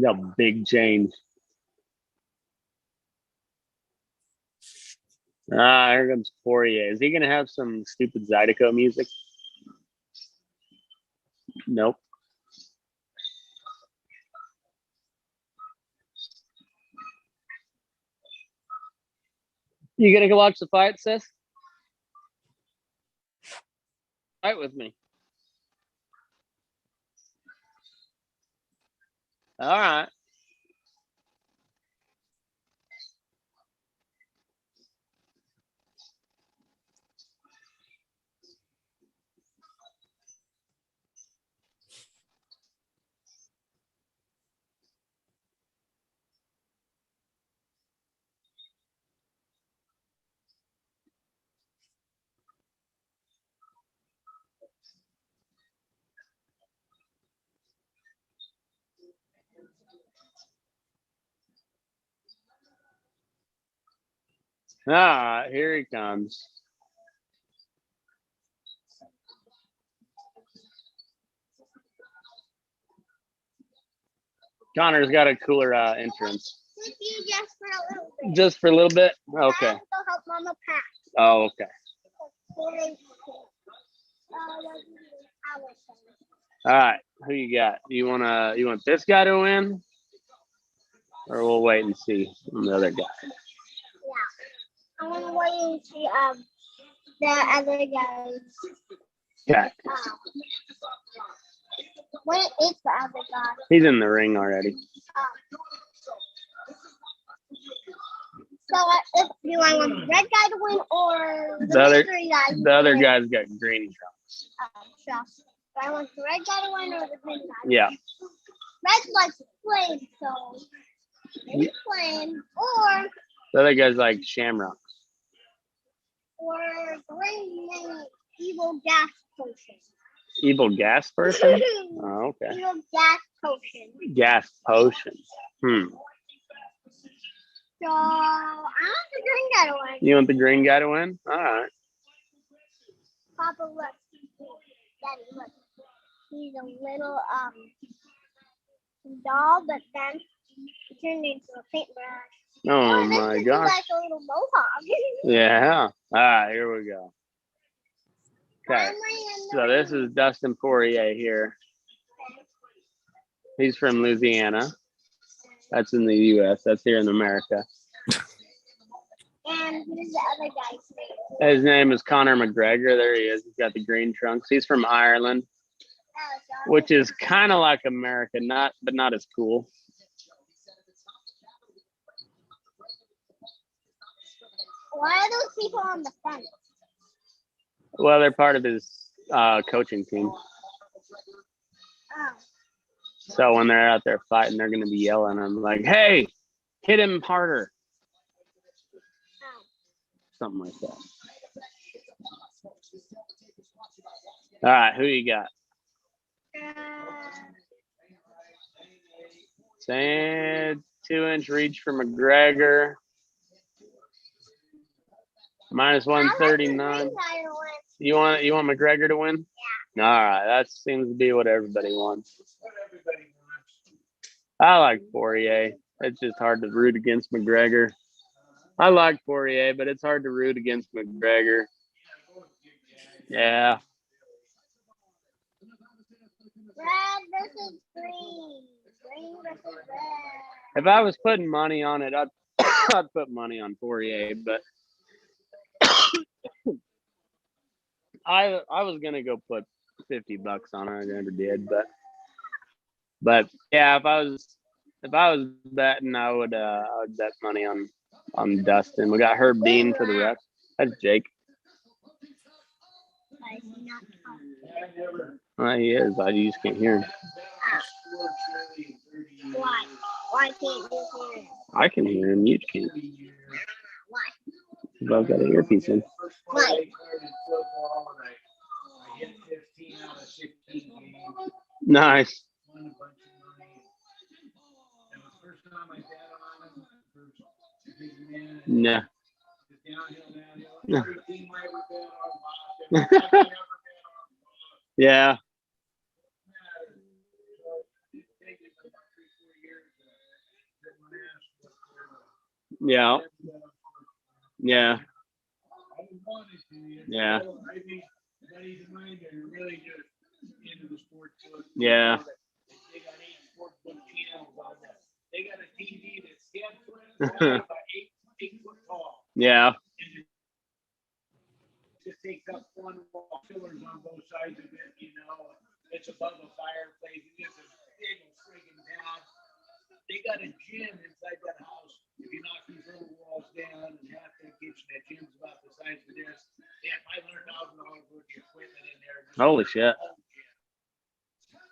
A big change. Here comes Poirier. Is he gonna have some stupid Zydeco music? Nope. You gonna go watch the fight, sis? Fight with me. All right. All right, here he comes. Connor's got a cooler entrance. With you just for a little bit. Just for a little bit? Okay. I have to help Mama pack. Oh, okay. All right. Who you got? You want this guy to win? Or we'll wait and see the other guy. Yeah. I want to wait and see the other guys. Okay. What is the other guy? He's in the ring already. So if do I want the red guy to win or the green guy? The other guy's got green trunks. So do I want the red guy to win or the green guy? Yeah. Red likes flame, so maybe flame or The other guy's like Shamrock. green evil gas potion. Evil gas person? Oh, okay. Evil gas potion. Gas potion. So I want the green guy to win. You want the green guy to win? All right. Papa, look. Daddy, look. He's a little doll, but then he turned into a paintbrush. Oh this my could be gosh. like a little mohawk. Yeah. All right, here we go. Okay. So this is Dustin Poirier here. He's from Louisiana. That's in the U.S. That's here in America. And who's the other guy's name? His name is Conor McGregor. There he is. He's got the green trunks. He's from Ireland, which is kind of like America, but not as cool. Why are those people on the fence? Well, they're part of his coaching team. Oh. So when they're out there fighting, they're going to be yelling at him like, "Hey, hit him harder." Something like that. All right, who you got? Saying 2-inch reach for McGregor. Minus 139. You want McGregor to win? Yeah. All right, that seems to be what everybody wants. I like Poirier. It's just hard to root against McGregor. I like Poirier, but it's hard to root against McGregor. Yeah. Red versus green. Green versus red. If I was putting money on it, I'd put money on Poirier, but I was gonna go put $50 on it. I never did, but yeah, if I was betting, I would bet money on Dustin. We got Herb Dean for the ref. That's Jake. Well, he is. I just can't hear him. Why? Why can't you hear him? I can hear him. You can't. Why? I've got an earpiece in. Why? Nice. No. Yeah. Yeah. Yeah. Yeah. Yeah. They got a TV that's 10 foot wide by 8 foot tall. Yeah. It just takes up one wall, pillars on both sides of it, you know. It's above a fireplace. It's a big friggin' pad. They got a gym inside that house. If you knock these little walls down and half that kitchen, that gym's about the size of this. They had $500,000 worth of equipment in there. Holy shit.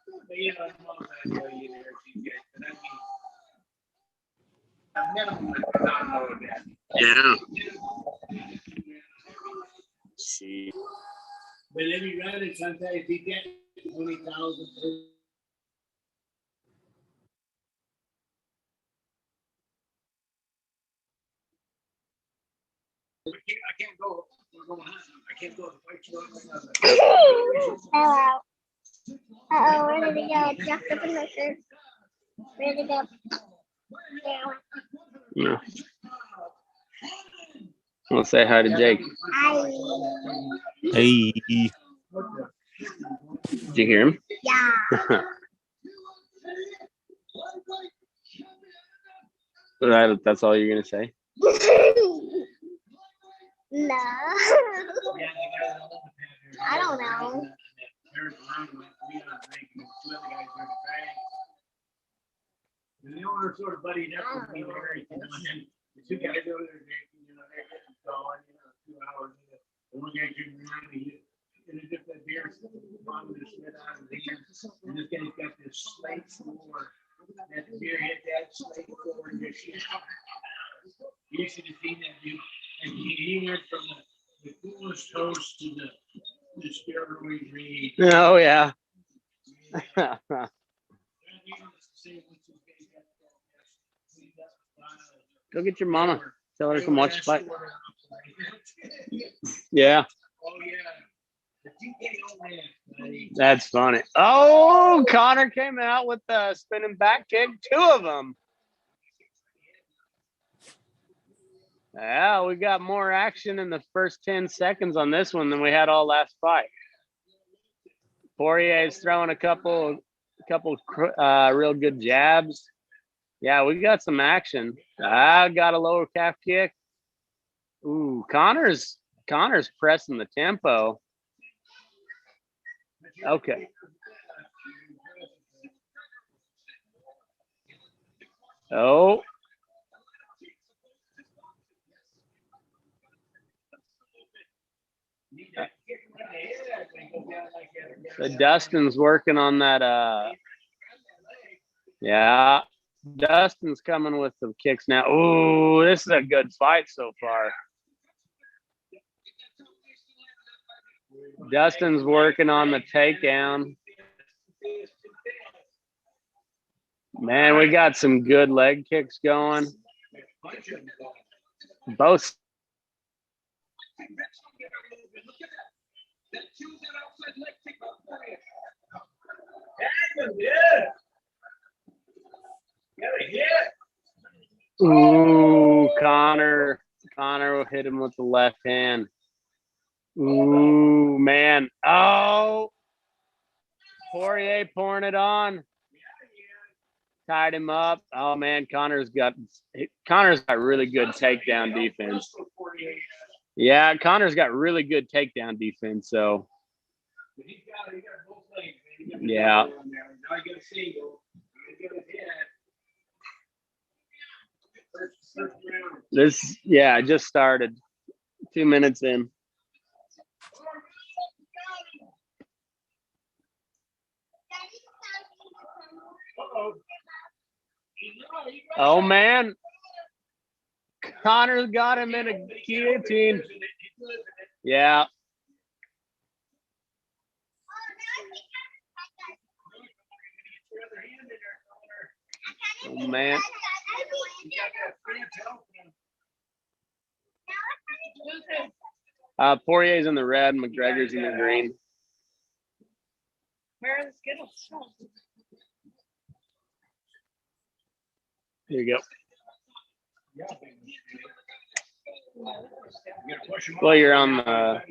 But yeah, I'm all that millionaire TJ. But I mean, a minimum of not know that. Yeah. See. But let me run it sometimes. He get 20,000. I can't go. We're going hunting. I can't go to the fight club. Hello. Uh-oh, where did he go? Jacked up in my shirt. Where did he go? Yeah. I'll say hi to Jake. Hi. Hey. Did you hear him? Yeah. That's all you're gonna say? No. I don't know. The owner sort of buddied up with me there, you know, and the two guys over there drinking, you know, they're getting going, 2 hours. And one guy came around and he just that beer, bombing the shit out of his hands. And this guy's got this slate floor. That the beer hit that slate floor and just shit. You should have seen that dude. And he went from the coolest toast to the steroid read. Oh yeah. Go get your mama. Tell her to come watch the fight. Yeah. Oh yeah. That's funny. Oh, Connor came out with the spinning back kick. 2 of them. Yeah, we got more action in the first 10 seconds on this one than we had all last fight. Poirier's throwing a couple real good jabs. Yeah, we got some action. Got a lower calf kick. Ooh, Connor's pressing the tempo. Okay. Oh. So Dustin's working on that. Yeah. Dustin's coming with some kicks now. Ooh, this is a good fight so far. Dustin's working on the takedown. Man, we got some good leg kicks going. Both. Ooh, Connor will hit him with the left hand. Ooh, man. Oh, Poirier pouring it on. Tied him up. Oh man, Connor's got really good takedown defense. Yeah, Connor's got really good takedown defense. So yeah. I just started 2 minutes in. Oh man, Connor's got him in a guillotine. Yeah. Oh man. Poirier's in the red, McGregor's in the green. Where are the Skittles? Here you go. Well, you're on the.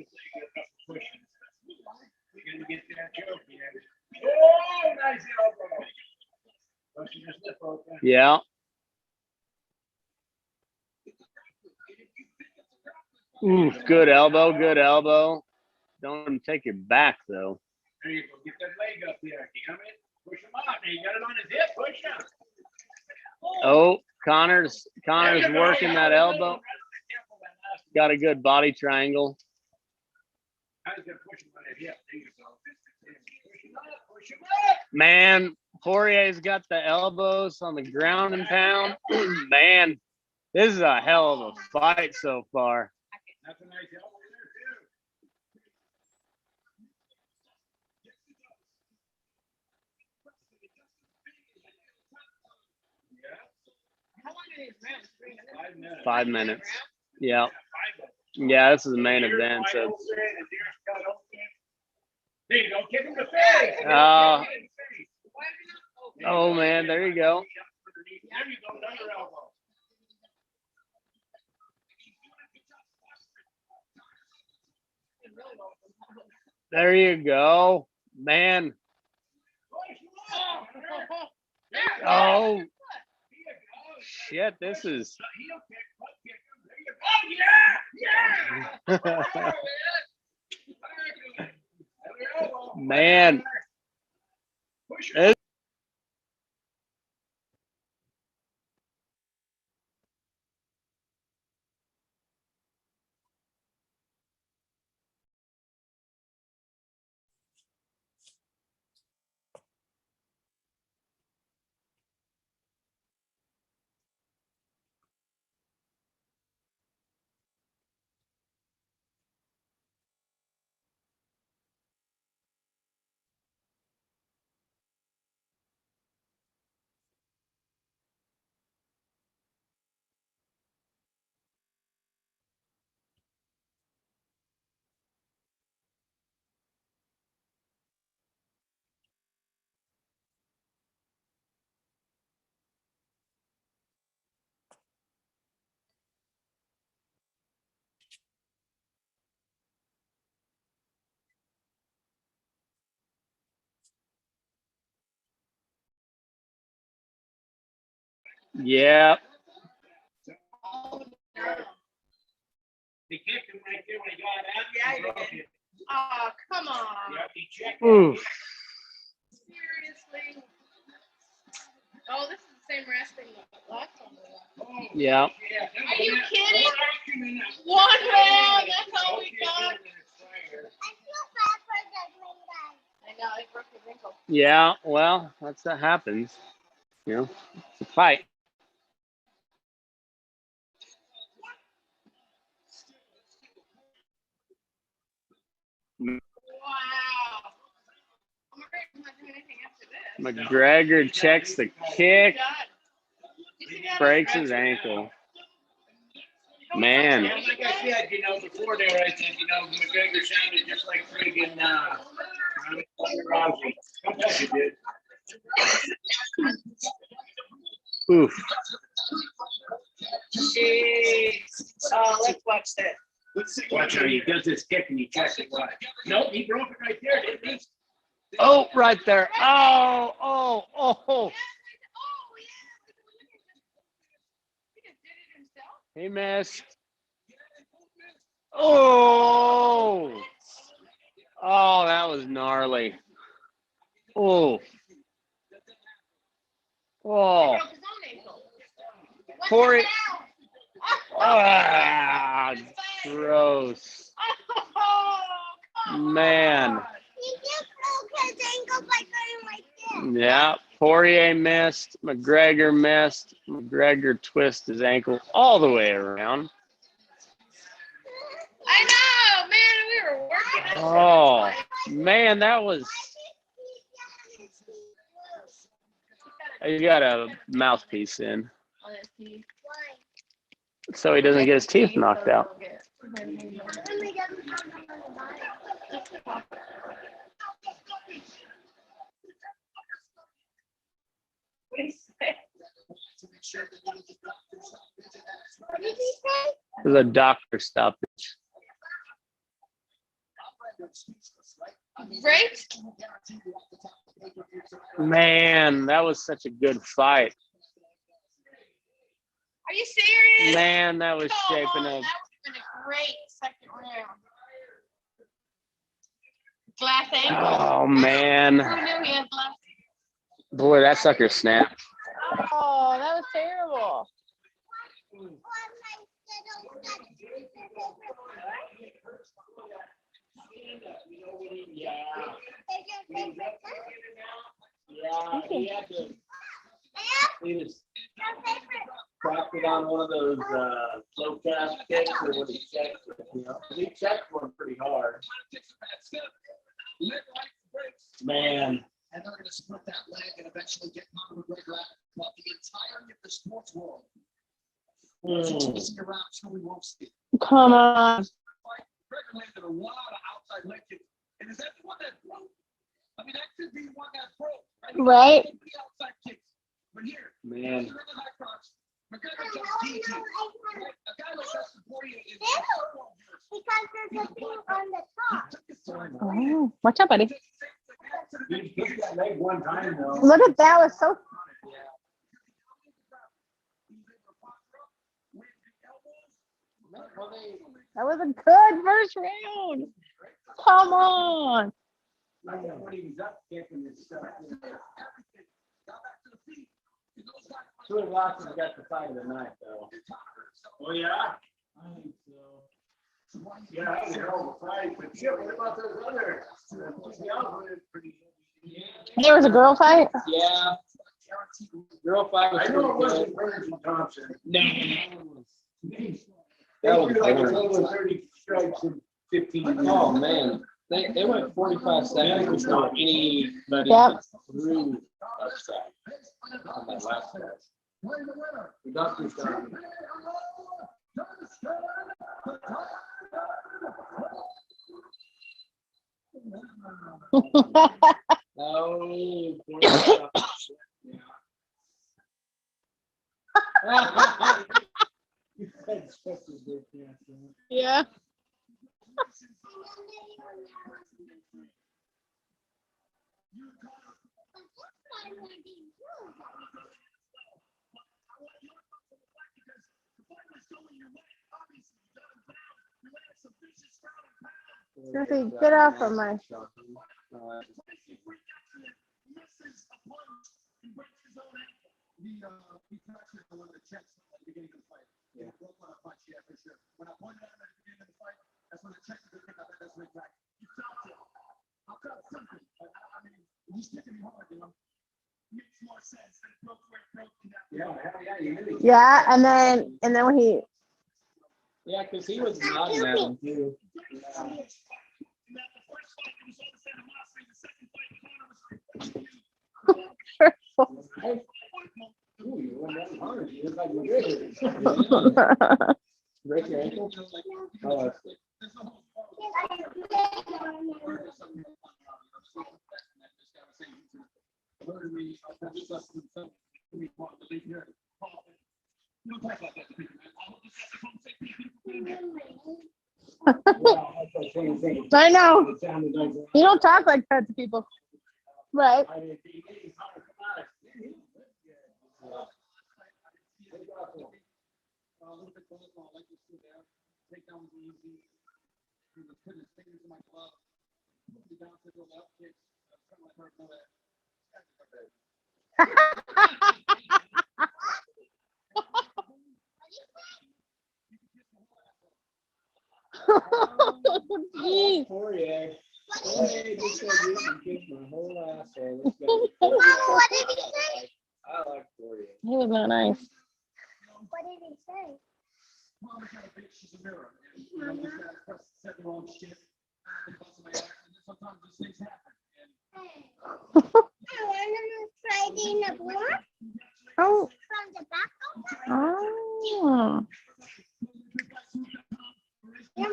Yeah. Ooh, good elbow, good elbow. Don't let him take your back, though. There you go. Get that leg up there. Damn it. Push him out. Now you got it on his hip. Push him. Oh, Connor's working that elbow. Got a good body triangle. Man, Poirier's got the elbows on the ground and pound. Man, this is a hell of a fight so far. How long are these rounds? 3 minutes? 5 minutes. Yeah. Yeah, this is the main event. So There you go. Kick him to face. Oh man, there you go. There you go. Another elbow. There you go. Man. Oh shit, this is man. Yeah. He kicked him right there when he got out. Yeah, he did. Oh, come on. Yeah, he checked. Oof. Seriously. Oh, this is the same wrestling last time. Yeah. Are you kidding? 1 round, that's all we got. I feel bad for the green guy. I know, it broke his ankle. Yeah. Well, that happens. You know, it's a fight. Wow. I'm afraid I'm not doing anything after this. McGregor checks the kick, God. You see that? breaks his ankle. Man. Yeah, like I said, before there, I said, McGregor sounded just like friggin' Rousey. Sometimes he did. Oof. Let's watch that. Watch how he does this kick and he checks it. Watch. Nope, he broke it right there, didn't he? Oh, right there. Oh. He missed. Oh, that was gnarly. Oh. Corey. Gross. Man. He just broke his ankle by going like this. Yeah. Poirier missed. McGregor missed. McGregor twisted his ankle all the way around. I know, man. We were working. Oh, man, that was. You got a mouthpiece in, so he doesn't get his teeth knocked out. There's a doctor stoppage. Right? Man, that was such a good fight. Are you serious? Man, that was Come shaping on, up. that would have been a great second round. Glass ankle. Oh, man. Who knew he had glass? Boy, that sucker snapped. Oh, that was so terrible. He just cracked it on one of those low cash kicks or what he checked. He checked one pretty hard. Man. And they're going to split that leg and eventually get Conor McGregor out of the entirety of the sports world. Chasing around till we won't see. Come on. McGregor landed a lot of outside leg kicks. And is that the one that broke? I mean, that could be one that broke. Right. Outside kicks. But here, Man. McGregor just DG. A guy like Dustin Poirier is Because there's a thing on the top. Oh, watch out, buddy. He hit that leg one time though. Look at that. Was so. That was a good first round. Come on. Two of Watson's got the fight of the night though. Oh yeah? I think so. Yeah, that was a hell of a fight, but shit, what about those other? There was a girl fight. Yeah. Girl fight was I know it pretty wasn't good. Burns and Thompson. That was like a boring. total of 30 strikes in 15 minutes. Oh man, they went 45 seconds before anybody Yep. threw a strike on that last match. The doctor's done. No. Yeah. Susie, get off of my. He fractured one of the checks at the beginning of the fight. Yeah. Broke on a punch, yeah, for sure. When I pointed at him at the beginning of the fight, that's when the check was picked up. That's when back. You felt it. I felt something. I mean, he's kicking me hard, you know. Makes more sense. And it broke where it broke. Yeah, hell yeah, you really. Yeah, and then when he. Yeah, because he was nodding at him too. Ooh, you went down hard. You look like you're break your ankle? Oh, I know. You don't talk like that to people. Right. Jeez. Poirier. Poirier just said you can kiss my whole asshole. Let's go. What did he say? I like Poirier. He was not nice. What did he say? Mom, I got a bitch, she's a mirror. And, you know, just gotta press set the wrong shit. And sometimes these things happen. I want to try the block Oh. from the back. Oh. Yeah,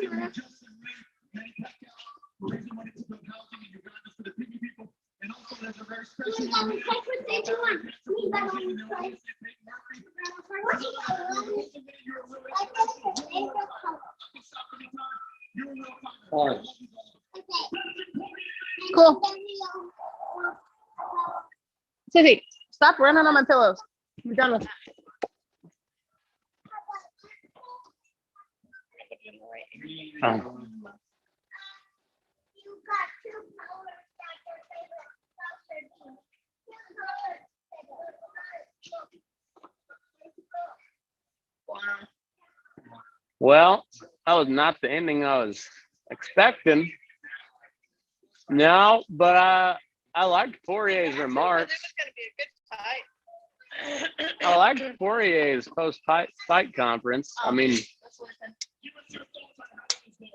Mama. We got to check what they want. We got to try. All right. Cool. Susie, stop running on my pillows. We're done with that. Oh. Well, that was not the ending I was expecting. No, but I liked Poirier's remarks. It was going to be a good fight. I liked Poirier's post-fight conference. I mean, Give us your thoughts on how things go.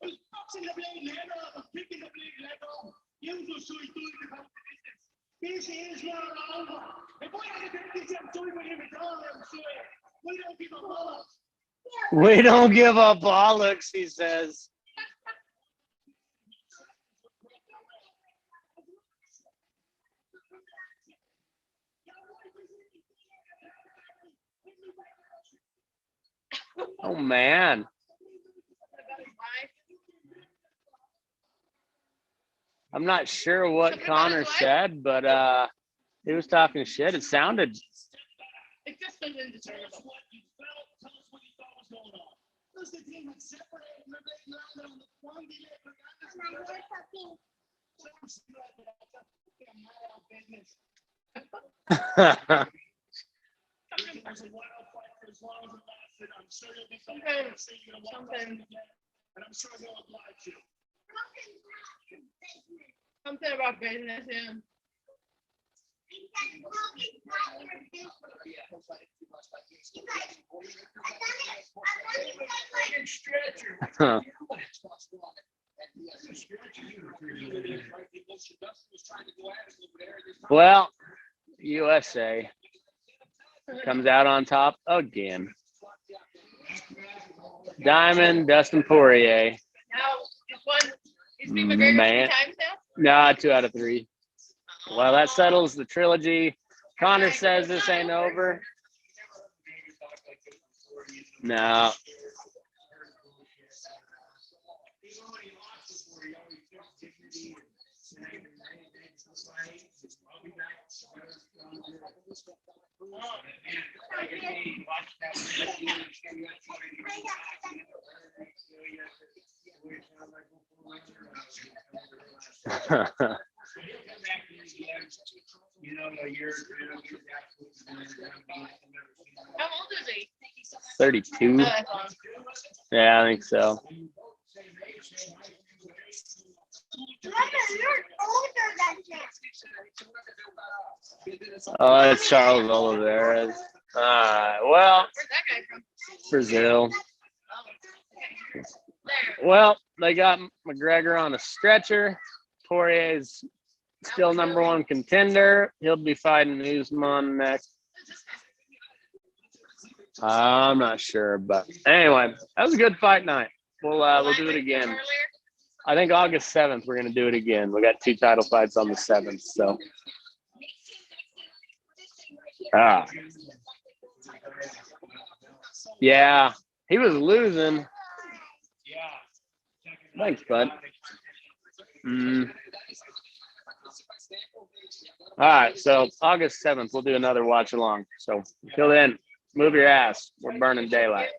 Who's boxing the blade level or kicking the blade level? Yo soy tú y dejamos de dices. This is not over. Me voy a defender si soy muy limitado. We don't give a fuck. we don't give a bollocks, he says. Oh, man. I'm not sure what Connor said, but he was talking shit. It sounded. It just was indiscernible. Tell us what you thought was going on. Does the team had separated the blade level on the one delay for There's a wild fight for as long as it lasted. I'm sure you'll be back. And I'm sure they'll oblige you. Something about business, yeah. Huh. Well, USA comes out on top again. Diamond, Dustin Poirier. Now, he's been McGregor Man. 3 times now? Nah, 2 out of 3. Well, that settles the trilogy. Connor says this ain't over. No. How old is he? 32. Oh, that's long. Yeah, I think so. Oh, that's Charles Oliveira. Well, Where's that guy from? Brazil. Oh, okay. Well, they got McGregor on a stretcher. Poirier's still #1 contender. He'll be fighting Usman next. I'm not sure, but anyway, that was a good fight night. We'll do it again. I think August 7th we're gonna do it again. We got 2 title fights on the 7th, so. Yeah, he was losing. Thanks, bud. All right, so August 7th we'll do another watch along. So until then, move your ass. We're burning daylight.